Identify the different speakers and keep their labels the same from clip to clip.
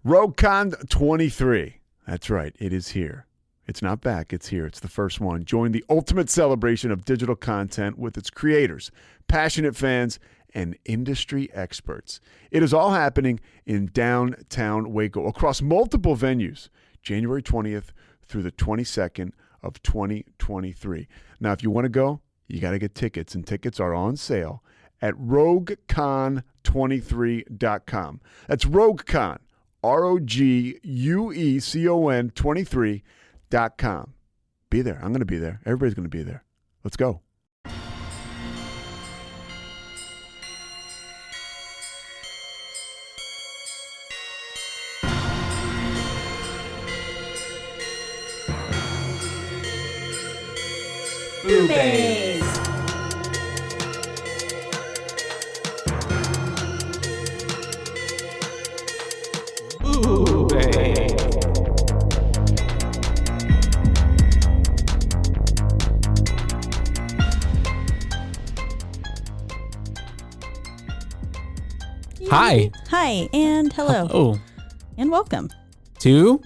Speaker 1: RogueCon 23. That's right. It is here. It's not back. It's here. It's the first one. Join the ultimate celebration of digital content with its creators, passionate fans, and industry experts. It is all happening in downtown Waco across multiple venues, January 20th through the 22nd of 2023. Now, if you want to go, you got to get tickets, and tickets are on sale at RogueCon23.com. That's RogueCon, RogueCon 23.com. Be there. I'm going to be there. Everybody's going to be there. Let's go.
Speaker 2: BooBaes.
Speaker 3: Hi.
Speaker 2: Hi, and hello.
Speaker 3: Oh.
Speaker 2: And welcome.
Speaker 3: To?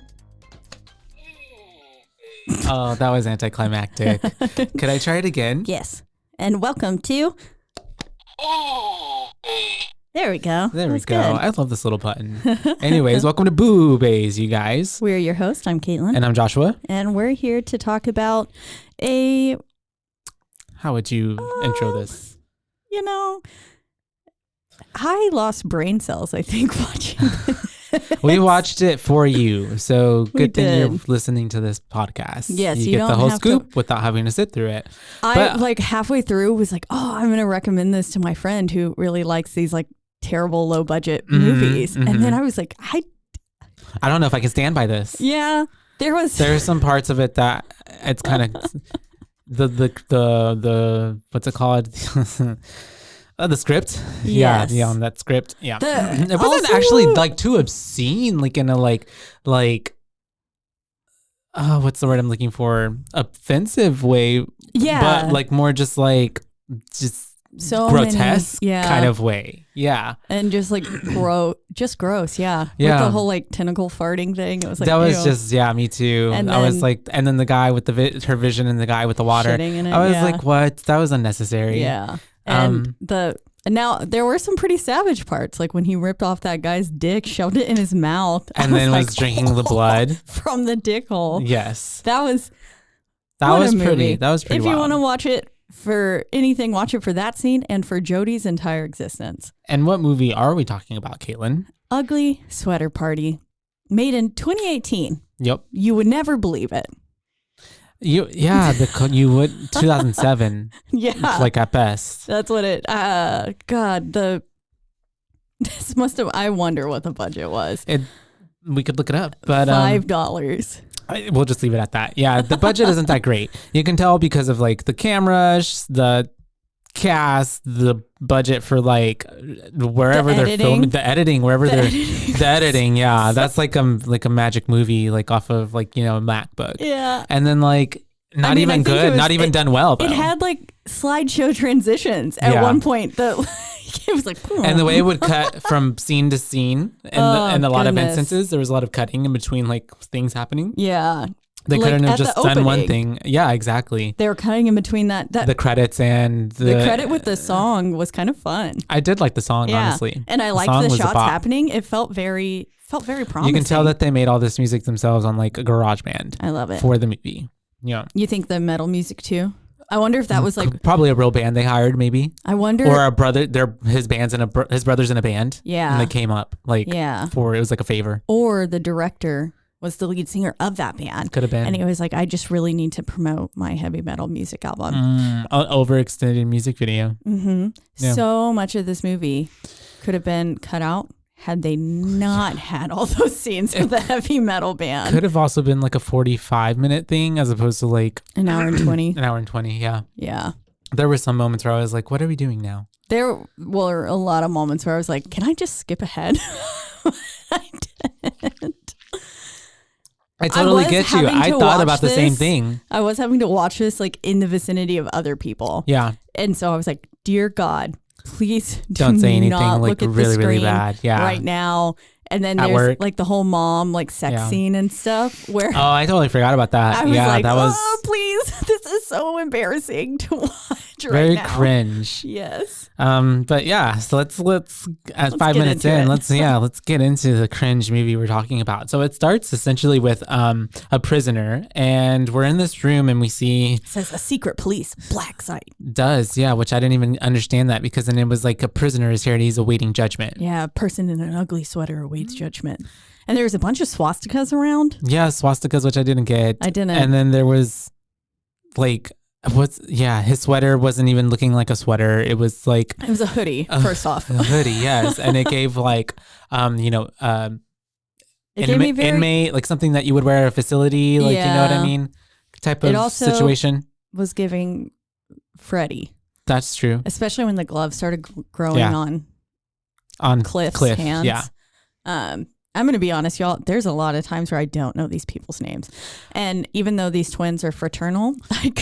Speaker 3: Oh, that was anticlimactic. Could I try it again?
Speaker 2: Yes. And welcome to... There we go.
Speaker 3: There we
Speaker 2: That's
Speaker 3: go.
Speaker 2: good.
Speaker 3: I love this little button. Anyways, welcome to BooBaes, you guys.
Speaker 2: We're your host. I'm Caitlin.
Speaker 3: And I'm Joshua.
Speaker 2: And we're here to talk about a...
Speaker 3: How would you intro this?
Speaker 2: You know, I lost brain cells, I think, watching
Speaker 3: We watched it for you, so good thing
Speaker 2: did.
Speaker 3: you're listening to this podcast.
Speaker 2: Yes, you
Speaker 3: get
Speaker 2: don't
Speaker 3: the whole
Speaker 2: have
Speaker 3: scoop without having to sit through it.
Speaker 2: I like halfway through was like, oh, I'm going to recommend this to my friend who really likes these like terrible low budget movies. And then I was like, I
Speaker 3: don't know if I can stand by this.
Speaker 2: Yeah,
Speaker 3: There's some parts of it that it's kind of the what's it called? The script.
Speaker 2: Yes.
Speaker 3: Yeah, on that script. Yeah. It wasn't
Speaker 2: also-
Speaker 3: actually like too obscene, like in a like what's the word I'm looking for? Offensive way.
Speaker 2: Yeah.
Speaker 3: But like more just
Speaker 2: so
Speaker 3: grotesque
Speaker 2: many,
Speaker 3: kind of way. Yeah.
Speaker 2: And just like gross. Yeah.
Speaker 3: Yeah.
Speaker 2: With the whole like tentacle farting thing. It was like,
Speaker 3: that was
Speaker 2: ew.
Speaker 3: just, me too.
Speaker 2: And
Speaker 3: I was
Speaker 2: then-
Speaker 3: like, and then the guy with her vision and the guy with the water.
Speaker 2: Shitting in it,
Speaker 3: I was
Speaker 2: yeah.
Speaker 3: like, what? That was unnecessary.
Speaker 2: Yeah. And now there were some pretty savage parts, like when he ripped off that guy's dick, shoved it in his mouth,
Speaker 3: And then was drinking the blood
Speaker 2: from the dick hole.
Speaker 3: Yes.
Speaker 2: That was
Speaker 3: That
Speaker 2: what
Speaker 3: was
Speaker 2: a movie.
Speaker 3: pretty. That was pretty
Speaker 2: If you
Speaker 3: wild.
Speaker 2: want to watch it for anything, watch it for that scene and for Jodie's entire existence.
Speaker 3: And what movie are we talking about, Caitlin?
Speaker 2: Ugly Sweater Party, made in 2018.
Speaker 3: Yep.
Speaker 2: You would never believe it.
Speaker 3: You would 2007.
Speaker 2: Yeah.
Speaker 3: Like at best.
Speaker 2: That's what it, this must have, I wonder what the budget was.
Speaker 3: We could look it up, but
Speaker 2: $5.
Speaker 3: we'll just leave it at that. Yeah, the budget isn't that great. You can tell because of like the cameras, the cast, the budget for like wherever they're filming, the editing, wherever the editing. Yeah, that's like a magic movie, like off of like, a MacBook.
Speaker 2: Yeah.
Speaker 3: And then like not even good, not even done well. Though.
Speaker 2: It had like slideshow transitions at one point. It was like,
Speaker 3: and the way it would cut from scene to scene, and a lot of instances, there was a lot of cutting in between like things happening.
Speaker 2: Yeah.
Speaker 3: They
Speaker 2: Like,
Speaker 3: couldn't have
Speaker 2: at the
Speaker 3: just done one
Speaker 2: opening.
Speaker 3: thing. Yeah, exactly.
Speaker 2: They were cutting in between that.
Speaker 3: The credits and
Speaker 2: the credit with the song was kind of fun.
Speaker 3: I did like the song,
Speaker 2: Yeah.
Speaker 3: honestly.
Speaker 2: And I liked
Speaker 3: song
Speaker 2: the
Speaker 3: was a
Speaker 2: shots
Speaker 3: bop.
Speaker 2: happening. It felt very promising.
Speaker 3: You can tell that they made all this music themselves on like a garage band.
Speaker 2: I love it.
Speaker 3: For the movie. Yeah.
Speaker 2: You think the metal music too? I wonder if that was like
Speaker 3: probably a real band they hired, maybe.
Speaker 2: I wonder.
Speaker 3: Or a brother, his brother's in a band.
Speaker 2: Yeah.
Speaker 3: And they came up like it was like a favor.
Speaker 2: Or the director was the lead singer of that band.
Speaker 3: Could have been.
Speaker 2: And he was like, I just really need to promote my heavy metal music album.
Speaker 3: An overextended music video.
Speaker 2: Mm-hmm.
Speaker 3: Yeah.
Speaker 2: So much of this movie could have been cut out had they not had all those scenes with the heavy metal band.
Speaker 3: Could have also been like a 45-minute thing as opposed to like
Speaker 2: an hour and 20.
Speaker 3: An hour and 20, yeah.
Speaker 2: Yeah.
Speaker 3: There were some moments where I was like, what are we doing now?
Speaker 2: There were a lot of moments where I was like, can I just skip ahead? I didn't.
Speaker 3: I totally get you. I thought about the same
Speaker 2: this.
Speaker 3: thing.
Speaker 2: I was having to watch this like in the vicinity of other people.
Speaker 3: Yeah.
Speaker 2: And so I was like, dear God, please
Speaker 3: don't say anything
Speaker 2: not
Speaker 3: like
Speaker 2: look at
Speaker 3: really,
Speaker 2: the
Speaker 3: really
Speaker 2: screen
Speaker 3: bad. Yeah.
Speaker 2: right now And then
Speaker 3: At
Speaker 2: there's
Speaker 3: work.
Speaker 2: like the whole mom like sex scene and stuff where
Speaker 3: Oh, I totally forgot about that.
Speaker 2: I was like,
Speaker 3: that was
Speaker 2: oh, please, this is so embarrassing to watch right
Speaker 3: very
Speaker 2: now.
Speaker 3: cringe.
Speaker 2: Yes.
Speaker 3: But yeah, so let's at 5 minutes in, let's get into the cringe movie we're talking about. So it starts essentially with a prisoner, and we're in this room and we see
Speaker 2: It says a secret police black site.
Speaker 3: which I didn't even understand that, because then it was like a prisoner is here and he's awaiting judgment.
Speaker 2: Yeah, a person in an ugly sweater awaits judgment. And there was a bunch of swastikas around.
Speaker 3: Yeah, swastikas, which I didn't get.
Speaker 2: I didn't.
Speaker 3: And then there was like his sweater wasn't even looking like a sweater. It was like
Speaker 2: It was a hoodie, first off.
Speaker 3: a hoodie, yes. And it gave like
Speaker 2: It gave me very,
Speaker 3: inmate, like something that you would wear at a facility, like you know what I
Speaker 2: Yeah.
Speaker 3: mean? Type
Speaker 2: It
Speaker 3: of
Speaker 2: also-
Speaker 3: situation.
Speaker 2: was giving Freddy,
Speaker 3: That's true.
Speaker 2: especially when the gloves started growing on Cliff's hands.
Speaker 3: Yeah.
Speaker 2: I'm going to be honest, y'all. There's a lot of times where I don't know these people's names. And even though these twins are fraternal, I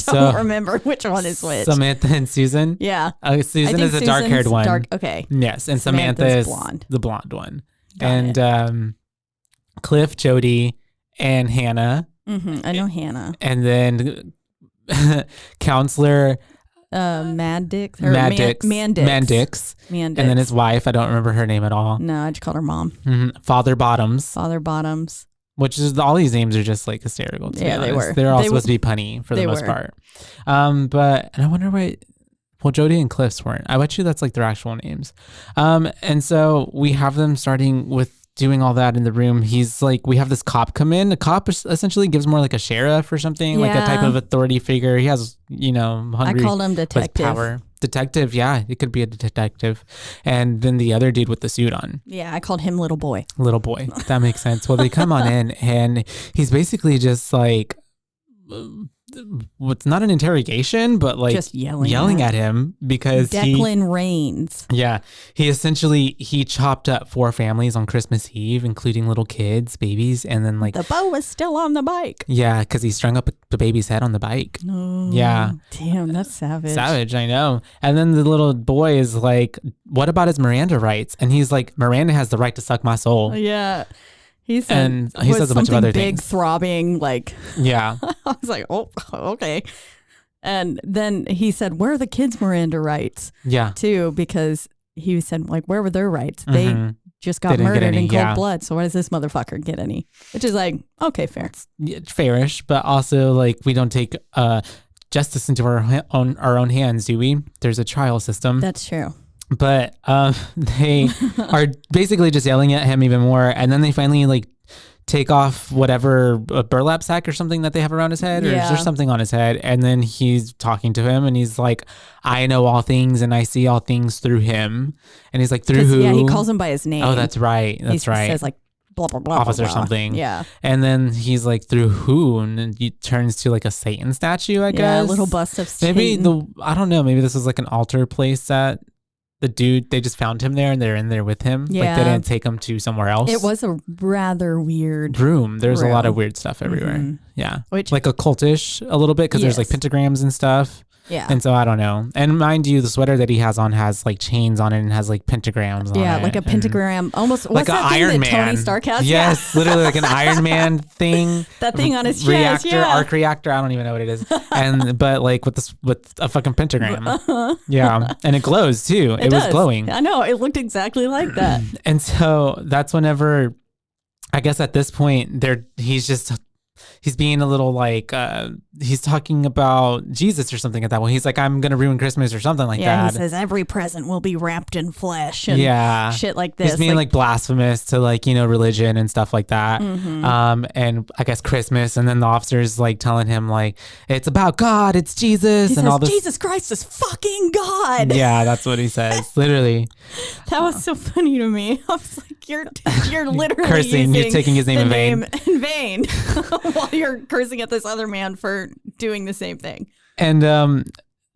Speaker 2: don't remember which one is which.
Speaker 3: Samantha and Susan.
Speaker 2: Yeah.
Speaker 3: Susan is the dark-haired one.
Speaker 2: Okay.
Speaker 3: Yes, and Samantha is the blonde one. And Cliff, Jody, and Hannah.
Speaker 2: Mm-hmm. I know Hannah.
Speaker 3: And then counselor
Speaker 2: Mandix.
Speaker 3: Mandix. And then his wife, I don't remember her name at all.
Speaker 2: No, I just called her mom.
Speaker 3: Mm-hmm. Father Bottoms. Which is, all these names are just like hysterical. To be honest.
Speaker 2: They were.
Speaker 3: They're all supposed to be punny for the most part. And I wonder why. Well, Jody and Cliff's weren't. I bet you that's like their actual names. And so we have them starting with doing all that in the room. He's like, we have this cop come in. The cop essentially gives more like a sheriff or something, like a type of authority figure. He has, hungry.
Speaker 2: I called him detective.
Speaker 3: Power. Detective, yeah, it could be a detective. And then the other dude with the suit on.
Speaker 2: Yeah, I called him little boy.
Speaker 3: Little boy. That makes sense. Well, they come on in and he's basically just like, what's not an interrogation, but like
Speaker 2: just yelling
Speaker 3: at him because
Speaker 2: Declan Rains.
Speaker 3: Yeah, he chopped up 4 families on Christmas Eve, including little kids, babies, and then like
Speaker 2: the bow was still on the bike.
Speaker 3: Yeah, because he strung up the baby's head on the bike.
Speaker 2: Oh,
Speaker 3: yeah,
Speaker 2: damn, that's savage.
Speaker 3: Savage, I know. And then the little boy is like, "What about his Miranda rights?" And he's like, "Miranda has the right to suck my soul."
Speaker 2: Yeah. He says
Speaker 3: a bunch of other
Speaker 2: big,
Speaker 3: things.
Speaker 2: Throbbing, like.
Speaker 3: Yeah.
Speaker 2: I was like, oh, okay. And then he said, where are the kids' Miranda rights?
Speaker 3: Yeah.
Speaker 2: Too, because he said, like, where were their rights? They just got murdered in cold blood. So why does this motherfucker get any? Which is like, okay, fair.
Speaker 3: It's fairish, but also like we don't take justice into our own hands, do we? There's a trial system.
Speaker 2: That's true.
Speaker 3: But they are basically just yelling at him even more, and then they finally like take off whatever a burlap sack or something that they have around his head, or there's something on his head, and then he's talking to him, and he's like, "I know all things, and I see all things through him," and he's like, "Through who?"
Speaker 2: Yeah, he calls him by his name.
Speaker 3: Oh, that's right. He says
Speaker 2: like blah blah blah,
Speaker 3: officer
Speaker 2: blah, blah.
Speaker 3: something.
Speaker 2: Yeah,
Speaker 3: and then he's like, "Through who?" And then he turns to like a Satan statue, I guess.
Speaker 2: Yeah, a little bust of Satan.
Speaker 3: Maybe I don't know. Maybe this was like an altar place that. The dude, they just found him there and they're in there with him. Yeah. Like they didn't take him to somewhere else.
Speaker 2: It was a rather weird
Speaker 3: room. There's a lot of weird stuff everywhere. Mm-hmm. Yeah. like occultish a little bit because there's like pentagrams and stuff.
Speaker 2: Yeah.
Speaker 3: And so I don't know. And mind you, the sweater that he has on has like chains on it and has like pentagrams on it.
Speaker 2: Yeah, like a pentagram. Almost
Speaker 3: like an Iron Man.
Speaker 2: Tony Stark has?
Speaker 3: Yes, literally like an Iron Man thing.
Speaker 2: That thing on his chest.
Speaker 3: Reactor, arc reactor. I don't even know what it is. But like with a fucking pentagram. Yeah. And it glows too. It was glowing.
Speaker 2: I know. It looked exactly like that.
Speaker 3: And so that's whenever, I guess at this point, he's being a little like, he's talking about Jesus or something like that. Well, he's like, I'm going to ruin Christmas or something like that.
Speaker 2: Yeah, he says every present will be wrapped in flesh and shit like this.
Speaker 3: He's being like blasphemous to like, religion and stuff like that. Mm-hmm. And I guess Christmas. And then the officer's like telling him like, it's about God, it's Jesus.
Speaker 2: He
Speaker 3: and
Speaker 2: says,
Speaker 3: all this.
Speaker 2: Jesus Christ is fucking God.
Speaker 3: Yeah, that's what he says. Literally.
Speaker 2: That was so funny to me. I was like, you're literally
Speaker 3: cursing. You're taking his name
Speaker 2: in vain. While you're cursing at this other man for doing the same thing.
Speaker 3: And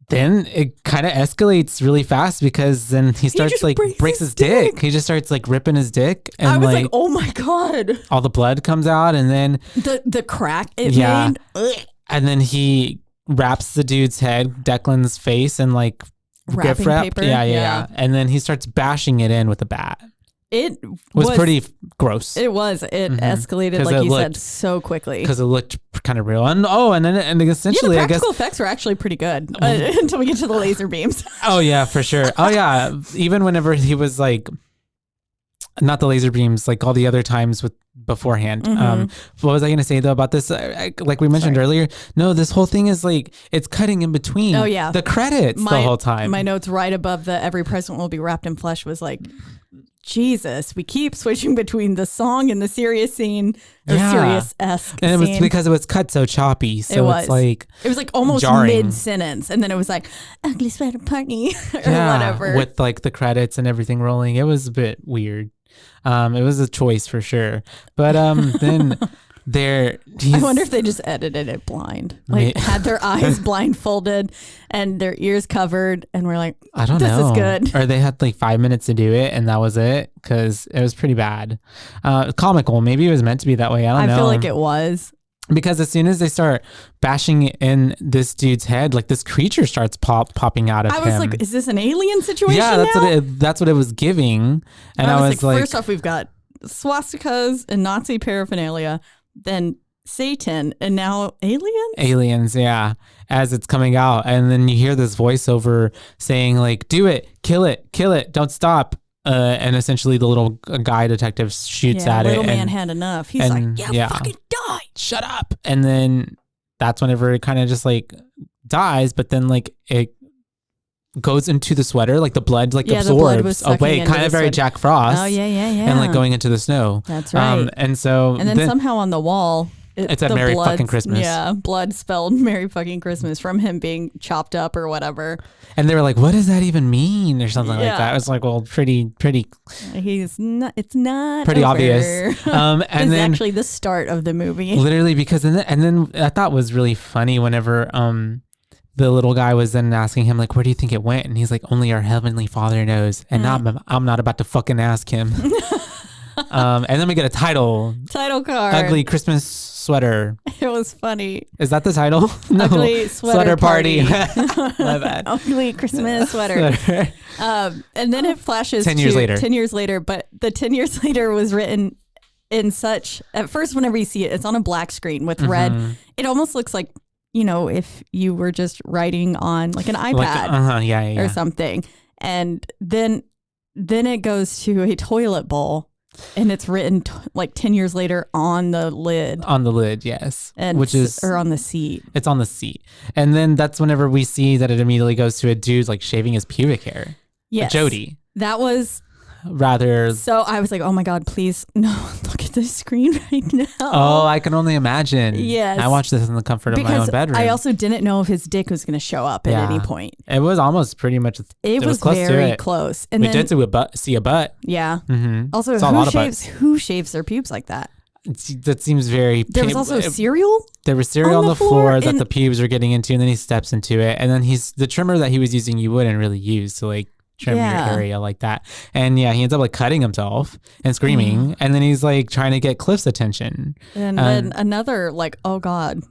Speaker 3: then it kind of escalates really fast because then he starts like breaks his dick. He just starts like ripping his dick. And
Speaker 2: I was like, oh my God.
Speaker 3: All the blood comes out and then
Speaker 2: the crack it made. Ugh.
Speaker 3: And then he wraps the dude's head, Declan's face, and like gift wrap.
Speaker 2: Paper.
Speaker 3: Yeah. And then he starts bashing it in with a bat.
Speaker 2: It
Speaker 3: was pretty gross.
Speaker 2: It was. It escalated, like you said, so quickly.
Speaker 3: Because it looked kind of real. And essentially,
Speaker 2: the practical effects were actually pretty good until we get to the laser beams.
Speaker 3: Oh, yeah, for sure. Oh, yeah. Even whenever he was like, not the laser beams, like all the other times beforehand. What was I going to say though about this? Like we mentioned earlier, no, this whole thing is like, it's cutting in between the credits the whole time.
Speaker 2: My notes right above the every present will be wrapped in flesh was like, Jesus, we keep switching between the song and the serious scene or serious-esque
Speaker 3: and it was
Speaker 2: scene.
Speaker 3: because it was cut so choppy. So it was
Speaker 2: like almost
Speaker 3: jarring.
Speaker 2: mid-sentence. And then it was like, ugly sweater party or whatever.
Speaker 3: With like the credits and everything rolling. It was a bit weird. It was a choice for sure. But then I
Speaker 2: wonder if they just edited it blind. Like had their eyes blindfolded and their ears covered and we're like,
Speaker 3: I don't know.
Speaker 2: This is good.
Speaker 3: Or they had like 5 minutes to do it and that was it because it was pretty bad. Comical. Maybe it was meant to be that way. I don't know.
Speaker 2: I feel like it was.
Speaker 3: Because as soon as they start bashing in this dude's head, like this creature starts popping out of him.
Speaker 2: I was like, is this an alien situation?
Speaker 3: Yeah, that's what it was giving. And I was like,
Speaker 2: first off, we've got swastikas and Nazi paraphernalia, then Satan, and now aliens?
Speaker 3: Aliens, yeah. As it's coming out. And then you hear this voiceover saying like, do it, kill it, don't stop. And essentially the little guy detective shoots at it.
Speaker 2: Little man had enough. He's like, fucking die.
Speaker 3: Shut up. And then that's whenever it kind of just like dies, but then like it goes into the sweater, like the blood absorbs away, kind of very sweater. Jack Frost.
Speaker 2: Oh, yeah.
Speaker 3: And like going into the snow.
Speaker 2: That's right.
Speaker 3: And then
Speaker 2: somehow on the wall,
Speaker 3: it's a Merry fucking Christmas.
Speaker 2: Yeah, blood spelled Merry fucking Christmas from him being chopped up or whatever.
Speaker 3: And they were like, "What does that even mean?" or something like that. It was like, well, pretty.
Speaker 2: It's not
Speaker 3: pretty
Speaker 2: over.
Speaker 3: obvious. And
Speaker 2: it's
Speaker 3: then
Speaker 2: actually the start of the movie.
Speaker 3: Literally, because and then I thought was really funny whenever the little guy was then asking him like, "Where do you think it went?" And he's like, "Only our heavenly Father knows." And I'm not about to fucking ask him. And then we get a title
Speaker 2: card.
Speaker 3: Ugly Christmas sweater.
Speaker 2: It was funny.
Speaker 3: Is that the title? No.
Speaker 2: Ugly sweater party.
Speaker 3: My bad.
Speaker 2: Ugly Christmas sweater. And then it flashes
Speaker 3: 10 years later.
Speaker 2: 10 years later, but the 10 years later was written in such, at first whenever you see it, it's on a black screen with red. It almost looks like, if you were just writing on like an iPad or something. And then it goes to a toilet bowl. And it's written like 10 years later on the lid. On the lid, yes. Or on the seat. It's on the seat. And then that's whenever we see that it immediately goes to a dude like shaving his pubic hair. Yes. Jody. That was rather. So I was like, oh my God, please, no, look at the screen right now. Oh, I can only imagine. Yes. I watched this in the comfort of my own bedroom. I also didn't know if his dick was going to show up at any point. It was almost pretty much. It was close very close. And we did see a butt. Yeah. Mm-hmm. Also, who shaves their pubes like that? That seems very. There was also cereal. There was cereal on the floor that the pubes were getting into, and then he steps into it, and then the trimmer that he was using, you wouldn't really use to like trim your area like that. And he ends up like cutting himself and screaming, and then he's like trying to get Cliff's attention. And then another like, oh God.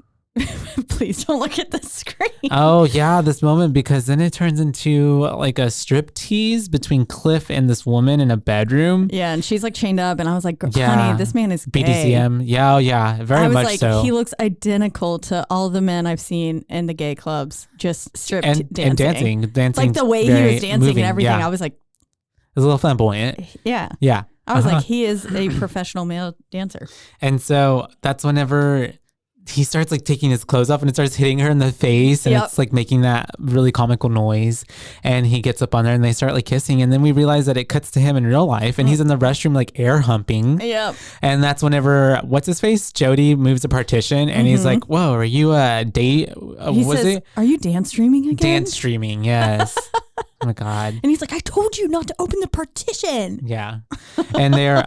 Speaker 2: Please don't look at the screen. Oh yeah, this moment, because then it turns into like a strip tease between Cliff and this woman in a bedroom. Yeah, and she's like chained up, and I was like, honey, this man is gay. BDSM. Yeah, yeah, very much like, so. He looks identical to all the men I've seen in the gay clubs, just dancing. And dancing. Like the way he was dancing moving, and everything. Yeah. I was like, it was a little flamboyant. Yeah. Yeah. I was like, he is a professional male dancer. And so that's whenever he starts like taking his clothes off and it starts hitting her in the face, and it's like making that really comical noise, and he gets up on her and they start like kissing, and then we realize that it cuts to him in real life and he's in the restroom like air humping. Yep. And that's whenever what's his face, Jody, moves the partition, and he's like, whoa, are you a date? He says, are you dance streaming again? Dance streaming, yes. Oh my God. And he's like, I told you not to open the partition. Yeah. And they're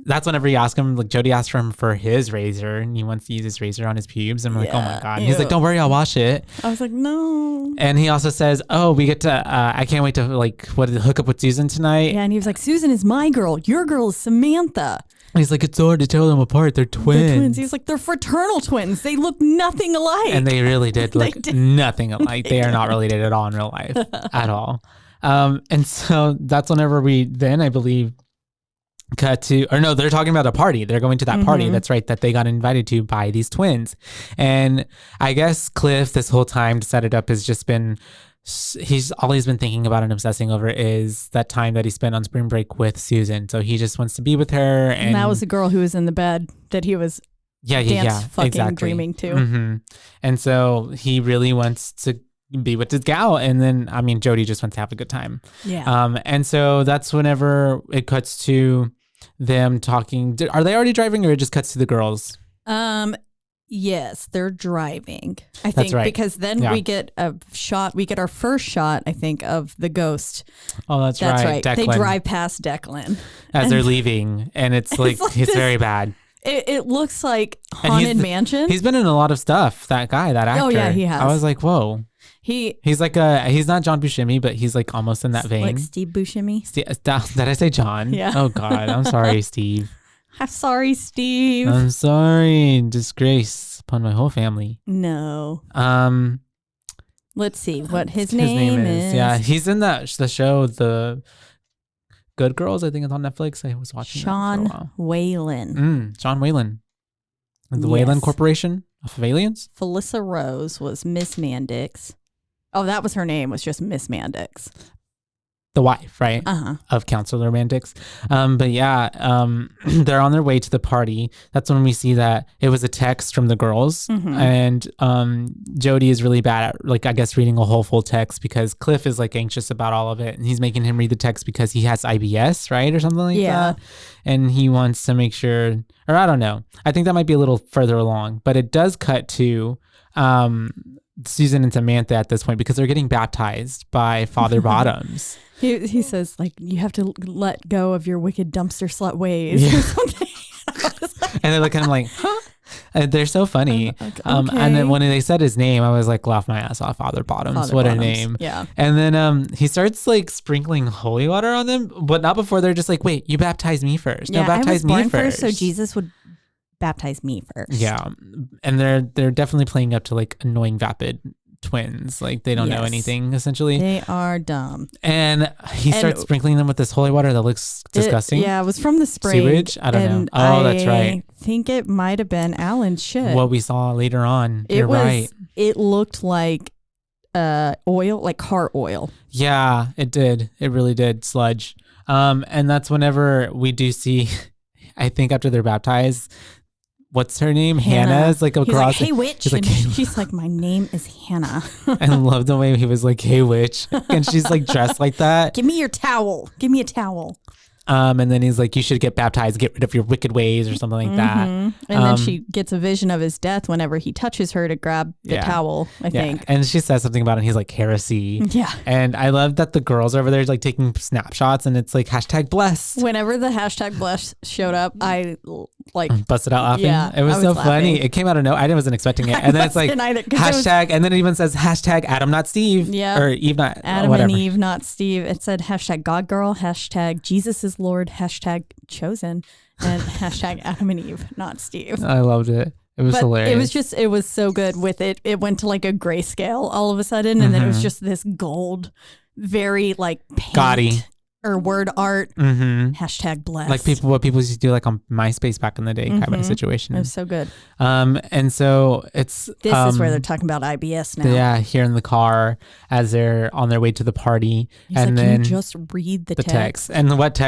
Speaker 2: that's whenever he asks him, like Jody asked for his razor, and he wants to use his razor on his pubes. And I'm like, oh my God. And he's like, don't worry, I'll wash it. I was like, no. And he also says, oh, we get to I can't wait to like hook up with Susan tonight. Yeah, and he was like, Susan is my girl. Your girl is Samantha. And he's like, it's hard to tell them apart. They're twins. They're twins. He's like, they're fraternal twins. They look nothing alike. And they really did look nothing alike. They are not related at all in real life at all. And so that's whenever I believe,
Speaker 3: they're talking about a party. They're going to that party. That's right, that they got invited to by these twins. And I guess Cliff this whole time to set it up has just been, all he's been thinking about and obsessing over is that time that he spent on spring break with Susan. So he just wants to be with her. And
Speaker 2: that was the girl who was in the bed that he was fucking
Speaker 3: exactly.
Speaker 2: dreaming to.
Speaker 3: Mm-hmm. And so he really wants to be with this gal. And then, I mean, Jody just wants to have a good time.
Speaker 2: Yeah.
Speaker 3: And so that's whenever it cuts to them talking. Are they already driving, or it just cuts to the girls?
Speaker 2: Yes, they're driving. I think
Speaker 3: That's right.
Speaker 2: because then we get a shot. We get our first shot, I think, of the ghost.
Speaker 3: Oh, that's right.
Speaker 2: Declan. They drive past Declan
Speaker 3: as they're leaving, and it's it's very bad.
Speaker 2: It looks like Haunted Mansion.
Speaker 3: He's been in a lot of stuff. That guy, that actor.
Speaker 2: Oh yeah, he has.
Speaker 3: I was like, whoa. He's like he's not John Buscemi, but he's like almost in that vein.
Speaker 2: Like Steve Buscemi.
Speaker 3: Did I say John?
Speaker 2: Yeah.
Speaker 3: Oh God, I'm sorry, Steve.
Speaker 2: I'm sorry, Steve.
Speaker 3: I'm sorry. Disgrace upon my whole family.
Speaker 2: No. Let's see what his name is.
Speaker 3: Yeah, he's in the show, The Good Girls. I think it's on Netflix. I was watching
Speaker 2: Sean Whalen.
Speaker 3: Sean Whalen. The Whalen Corporation of Aliens.
Speaker 2: Felissa Rose was Miss Mandix. Oh, that was her name. Was just Miss Mandix.
Speaker 3: The wife, right? Of Counselor Mandix. But yeah, they're on their way to the party. That's when we see that it was a text from the girls. And Jody is really bad at, like, I guess, reading a whole full text because Cliff is like anxious about all of it. And he's making him read the text because he has IBS, right? Or something like that. And he wants to make sure, or I don't know. I think that might be a little further along. But it does cut to Susan and Samantha at this point because they're getting baptized by Father Bottoms.
Speaker 2: He says, like, you have to let go of your wicked dumpster slut ways or something.
Speaker 3: And they look at him like, huh? They're so funny.
Speaker 2: Okay.
Speaker 3: And then when they said his name, I was like, laugh my ass off, Father Bottoms. What a name.
Speaker 2: Yeah.
Speaker 3: And then he starts like sprinkling holy water on them, but not before they're just like, wait, you baptize me first.
Speaker 2: Yeah,
Speaker 3: no, baptize me first.
Speaker 2: So Jesus would baptize me first.
Speaker 3: Yeah. And they're definitely playing up to like annoying vapid twins. Like they don't know anything essentially.
Speaker 2: They are dumb.
Speaker 3: And he starts sprinkling them with this holy water that looks disgusting.
Speaker 2: It was from the spring.
Speaker 3: Sewage? I don't know. Oh, that's right.
Speaker 2: I think it might have been Alan's shit.
Speaker 3: What we saw later on. You're right.
Speaker 2: It looked like oil, like car oil.
Speaker 3: Yeah, it did. It really did. Sludge. And that's whenever we do see, I think after they're baptized, what's her name? Hannah's like across.
Speaker 2: He's like, hey, witch. She's like, she's like, my name is Hannah.
Speaker 3: I love the way he was like, hey, witch. And she's like dressed like that.
Speaker 2: Give me your towel. Give me a towel.
Speaker 3: And then he's like, you should get baptized, get rid of your wicked ways or something like that.
Speaker 2: And then she gets a vision of his death whenever he touches her to grab the towel, I think.
Speaker 3: And she says something about it and he's like, heresy.
Speaker 2: Yeah.
Speaker 3: And I love that the girls over there like taking snapshots and it's like #blessed.
Speaker 2: Whenever the #blessed showed up, I like
Speaker 3: busted out laughing.
Speaker 2: Yeah,
Speaker 3: it was so funny. It came out of nowhere. I wasn't expecting it. And then it's like hashtag, and then it even says Adam not Steve.
Speaker 2: Yeah.
Speaker 3: Or Eve not
Speaker 2: Adam
Speaker 3: whatever.
Speaker 2: and Eve not Steve. It said God girl, Jesus is Lord, #chosen, and Adam and Eve not Steve.
Speaker 3: I loved it. It was hilarious.
Speaker 2: It was so good with it. It went to like a grayscale all of a sudden, and then it was just this gold, very like paint
Speaker 3: gaudy.
Speaker 2: Or word art, #blessed.
Speaker 3: Like what people used to do like on MySpace back in the day, kind of a situation.
Speaker 2: It was so good.
Speaker 3: And so this
Speaker 2: is where they're talking about IBS now.
Speaker 3: Yeah, here in the car as they're on their way to the party.
Speaker 2: He's
Speaker 3: and
Speaker 2: like,
Speaker 3: then
Speaker 2: can you just read the text?
Speaker 3: And what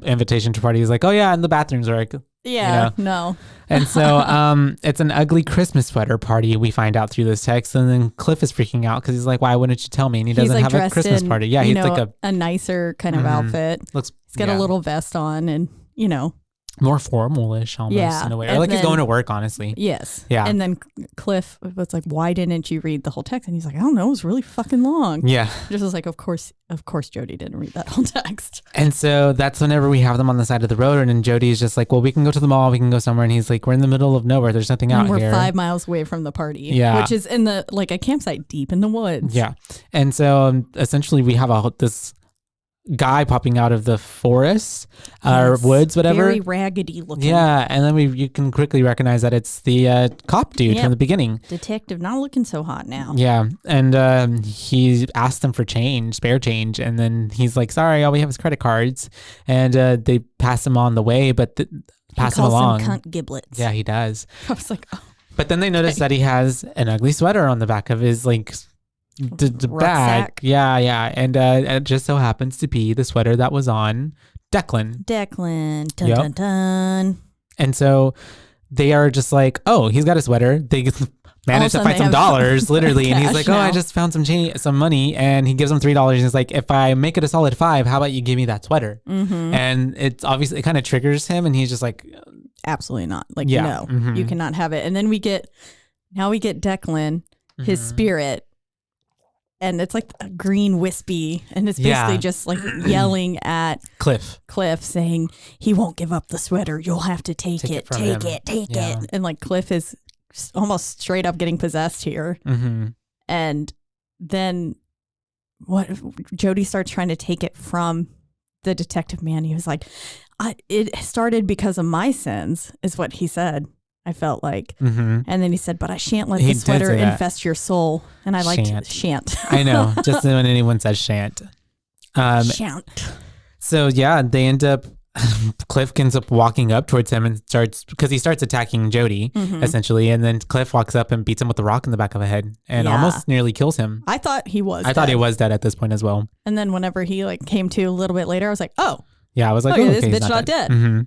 Speaker 3: invitation to party? He's like, oh yeah, and the bathrooms are like,
Speaker 2: yeah, no.
Speaker 3: And so it's an ugly Christmas sweater party, we find out through this text. And then Cliff is freaking out because he's like, why wouldn't you tell me? And he doesn't
Speaker 2: like
Speaker 3: have a Christmas party. Yeah, he's like
Speaker 2: a nicer kind of outfit.
Speaker 3: He's
Speaker 2: got a little vest on and,
Speaker 3: more formal-ish almost in a way. Or like he's going to work, honestly.
Speaker 2: Yes.
Speaker 3: Yeah.
Speaker 2: And then Cliff was like, why didn't you read the whole text? And he's like, I don't know. It was really fucking long.
Speaker 3: Yeah.
Speaker 2: Just was like, of course, Jody didn't read that whole text.
Speaker 3: And so that's whenever we have them on the side of the road. And then Jody is just like, well, we can go to the mall. We can go somewhere. And he's like, we're in the middle of nowhere. There's nothing out here.
Speaker 2: We're 5 miles away from the party.
Speaker 3: Yeah.
Speaker 2: Which is in a campsite deep in the woods.
Speaker 3: Yeah. And so essentially we have this guy popping out of the forest or woods, whatever.
Speaker 2: Very raggedy looking.
Speaker 3: Yeah, and then you can quickly recognize that it's the cop dude from the beginning.
Speaker 2: Detective not looking so hot now.
Speaker 3: Yeah, and he asked him for spare change, and then he's like, sorry, all we have is credit cards. And they pass him on the way, but pass him along.
Speaker 2: He calls them cunt giblets.
Speaker 3: Yeah, he does.
Speaker 2: I was like, oh.
Speaker 3: But then they notice that he has an ugly sweater on the back of his like the bag. Yeah. And it just so happens to be the sweater that was on Declan.
Speaker 2: Dun, dun, dun.
Speaker 3: And so they are just like, oh, he's got a sweater. They managed to find some dollars, literally. And he's like, oh, I just found some money. And he gives them $3. And he's like, if I make it a solid $5, how about you give me that sweater? Mm-hmm. And it's obviously, it kind of triggers him. And he's just like,
Speaker 2: absolutely not. Like, no, you cannot have it. And then we get Declan, his spirit. And it's like a green wispy. And it's basically just like yelling at Cliff saying, he won't give up the sweater. You'll have to take it. And like Cliff is almost straight up getting possessed here. Mm-hmm. And then Jody starts trying to take it from the detective man. He was like, it started because of my sins, is what he said. I felt like. Mm-hmm. And then he said, but I shan't let the sweater infest your soul. And I liked shan't.
Speaker 3: I know. Just when anyone says shan't.
Speaker 2: Shan't.
Speaker 3: So yeah, they end up, Cliff ends up walking up towards him and because he starts attacking Jody, essentially. And then Cliff walks up and beats him with a rock in the back of the head and almost nearly kills him.
Speaker 2: I thought he was
Speaker 3: thought he was dead at this point as well.
Speaker 2: And then whenever he like came to a little bit later, I was like, oh.
Speaker 3: Yeah, I was like,
Speaker 2: this bitch not dead. Mm-hmm.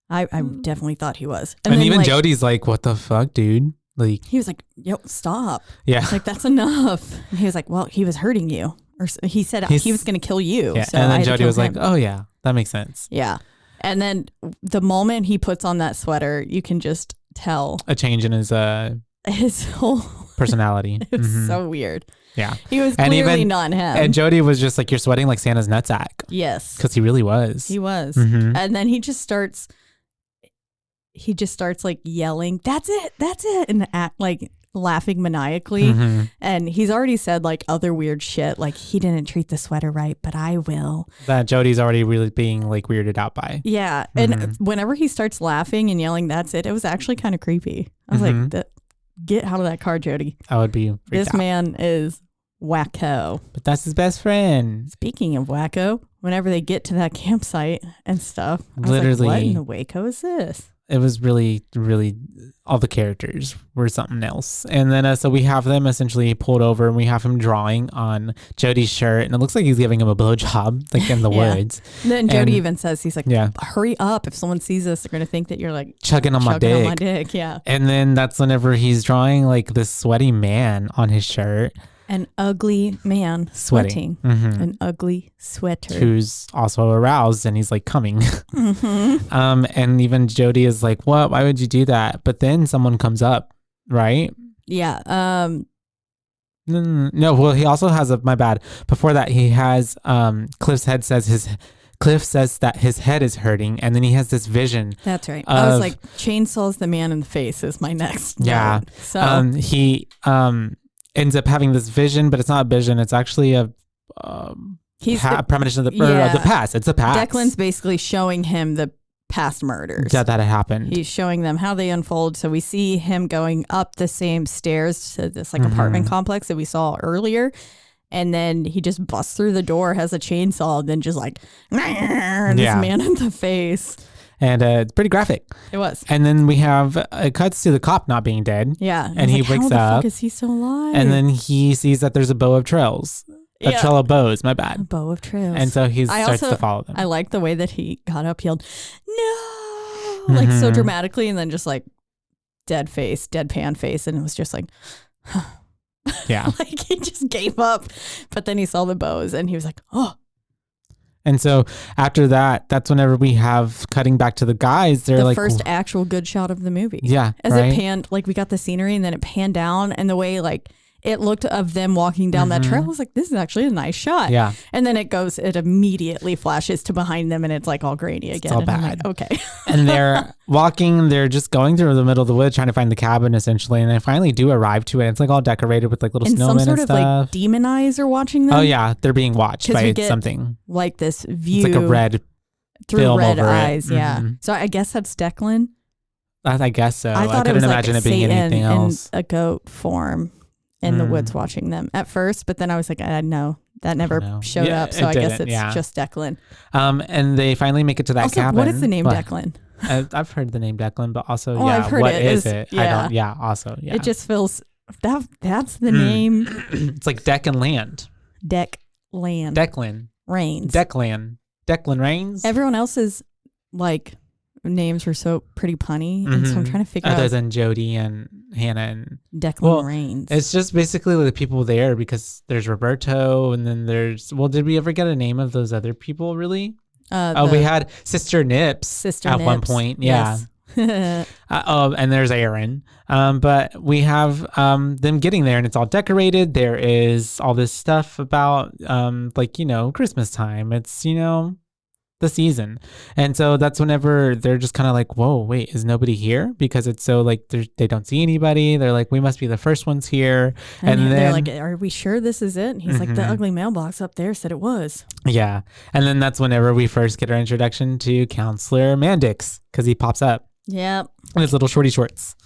Speaker 2: I definitely thought he was.
Speaker 3: And then, even like, Jody's like, what the fuck, dude? Like,
Speaker 2: he was like, yo, stop.
Speaker 3: Yeah.
Speaker 2: Like, that's enough. And he was like, well, he was hurting you. Or he said he was going to kill you.
Speaker 3: Yeah.
Speaker 2: So
Speaker 3: and then Jody was like, oh, yeah, that makes sense.
Speaker 2: Yeah. And then the moment he puts on that sweater, you can just tell
Speaker 3: a change in his
Speaker 2: whole
Speaker 3: personality.
Speaker 2: It was so weird.
Speaker 3: Yeah.
Speaker 2: He was clearly not him.
Speaker 3: And Jody was just like, you're sweating like Santa's nutsack.
Speaker 2: Yes.
Speaker 3: Because he really was.
Speaker 2: He was. Mm-hmm. And then he just starts like yelling, that's it. And like laughing maniacally. Mm-hmm. And he's already said like other weird shit. Like he didn't treat the sweater right, but I will. That
Speaker 3: Jody's already really being like weirded out by.
Speaker 2: Yeah. And whenever he starts laughing and yelling, that's it. It was actually kind of creepy. I was like, get out of that car, Jody.
Speaker 3: I would be.
Speaker 2: This man is wacko.
Speaker 3: But that's his best friend.
Speaker 2: Speaking of wacko, whenever they get to that campsite and stuff, I was like, what in the Waco is this?
Speaker 3: It was really, really, all the characters were something else. And then, so we have them essentially pulled over and we have him drawing on Jody's shirt. And it looks like he's giving him a blowjob, like in the woods.
Speaker 2: And then Jody even says, he's like, hurry up. If someone sees us, they're going to think that you're like
Speaker 3: chugging on my dick.
Speaker 2: Yeah.
Speaker 3: And then that's whenever he's drawing like this sweaty man on his shirt.
Speaker 2: An ugly man sweating. An ugly sweater.
Speaker 3: Who's also aroused and he's like coming. And even Jody is like, what? Why would you do that? But then someone comes up, right?
Speaker 2: Yeah.
Speaker 3: No, well, he also has my bad. Before that, he has Cliff says that his head is hurting, and then he has this vision.
Speaker 2: That's right. I was like, chainsaws the man in the face is my next note. So
Speaker 3: he ends up having this vision, but it's not a vision. It's actually a premonition of the past. It's the past.
Speaker 2: Declan's basically showing him the past murders.
Speaker 3: That had happened.
Speaker 2: He's showing them how they unfold. So we see him going up the same stairs to this like apartment complex that we saw earlier. And then he just busts through the door, has a chainsaw, and then just like, this man in the face.
Speaker 3: And it's pretty graphic.
Speaker 2: It was.
Speaker 3: And then we have, it cuts to the cop not being dead.
Speaker 2: Yeah.
Speaker 3: And he wakes
Speaker 2: how the
Speaker 3: up.
Speaker 2: Fuck is he still alive?
Speaker 3: And then he sees that there's a bow of trails. A trail of bows, my bad.
Speaker 2: A bow of trails.
Speaker 3: And so he starts to follow them.
Speaker 2: I like the way that he got up, yelled, no, like so dramatically, and then just like deadpan face. And it was just like,
Speaker 3: yeah.
Speaker 2: Like he just gave up. But then he saw the bows and he was like, oh.
Speaker 3: And so after that, that's whenever we have cutting back to the guys. They're like
Speaker 2: the first actual good shot of the movie.
Speaker 3: Yeah.
Speaker 2: As it panned, like we got the scenery and then it panned down, and the way like it looked of them walking down that trail. I was like, this is actually a nice shot.
Speaker 3: Yeah.
Speaker 2: And then it immediately flashes to behind them and it's like all grainy again.
Speaker 3: It's all
Speaker 2: and I'm
Speaker 3: bad.
Speaker 2: like, okay.
Speaker 3: And they're walking, they're just going through the middle of the woods trying to find the cabin essentially. And they finally do arrive to it. It's like all decorated with like little
Speaker 2: and
Speaker 3: snowmen
Speaker 2: some sort
Speaker 3: and
Speaker 2: of
Speaker 3: stuff.
Speaker 2: like demon eyes are watching them.
Speaker 3: Oh yeah. They're being watched
Speaker 2: 'Cause
Speaker 3: by
Speaker 2: we get,
Speaker 3: something.
Speaker 2: like this view.
Speaker 3: It's like a red
Speaker 2: through
Speaker 3: film
Speaker 2: red
Speaker 3: over
Speaker 2: eyes.
Speaker 3: it.
Speaker 2: Yeah.
Speaker 3: Mhm.
Speaker 2: So I guess that's Declan.
Speaker 3: I guess so.
Speaker 2: I thought
Speaker 3: couldn't
Speaker 2: it was
Speaker 3: imagine
Speaker 2: like
Speaker 3: it being
Speaker 2: Satan
Speaker 3: anything else.
Speaker 2: in a goat form in the woods watching them at first, but then I was like, no, that never showed up. So I guess it's just Declan.
Speaker 3: And they finally make it to that
Speaker 2: Also,
Speaker 3: cabin.
Speaker 2: what is the name Declan?
Speaker 3: I've heard the name Declan, but also,
Speaker 2: I've heard
Speaker 3: what
Speaker 2: it.
Speaker 3: is it?
Speaker 2: Yeah.
Speaker 3: I don't, also, yeah.
Speaker 2: It just feels, that's the name.
Speaker 3: It's like Deck and Land.
Speaker 2: Declan.
Speaker 3: Declan.
Speaker 2: Rains.
Speaker 3: Declan. Declan Rains.
Speaker 2: Everyone else's like names were so pretty punny, and so I'm trying to figure
Speaker 3: Other
Speaker 2: out
Speaker 3: than Jody and Hannah and
Speaker 2: Declan Rains.
Speaker 3: It's just basically the people there because there's Roberto and then there's did we ever get a name of those other people really? We had Sister Nips at one point. Yeah.
Speaker 2: Yes.
Speaker 3: And there's Aaron. But we have them getting there and it's all decorated. There is all this stuff about Christmas time. It's the season. And so that's whenever they're just kind of like, whoa, wait, is nobody here? Because it's so like they don't see anybody. They're like, we must be the first ones here. And then
Speaker 2: they're like, are we sure this is it? And he's like, the ugly mailbox up there said it was.
Speaker 3: Yeah. And then that's whenever we first get our introduction to Counselor Mandix because he pops up.
Speaker 2: Yep.
Speaker 3: In his little shorty shorts.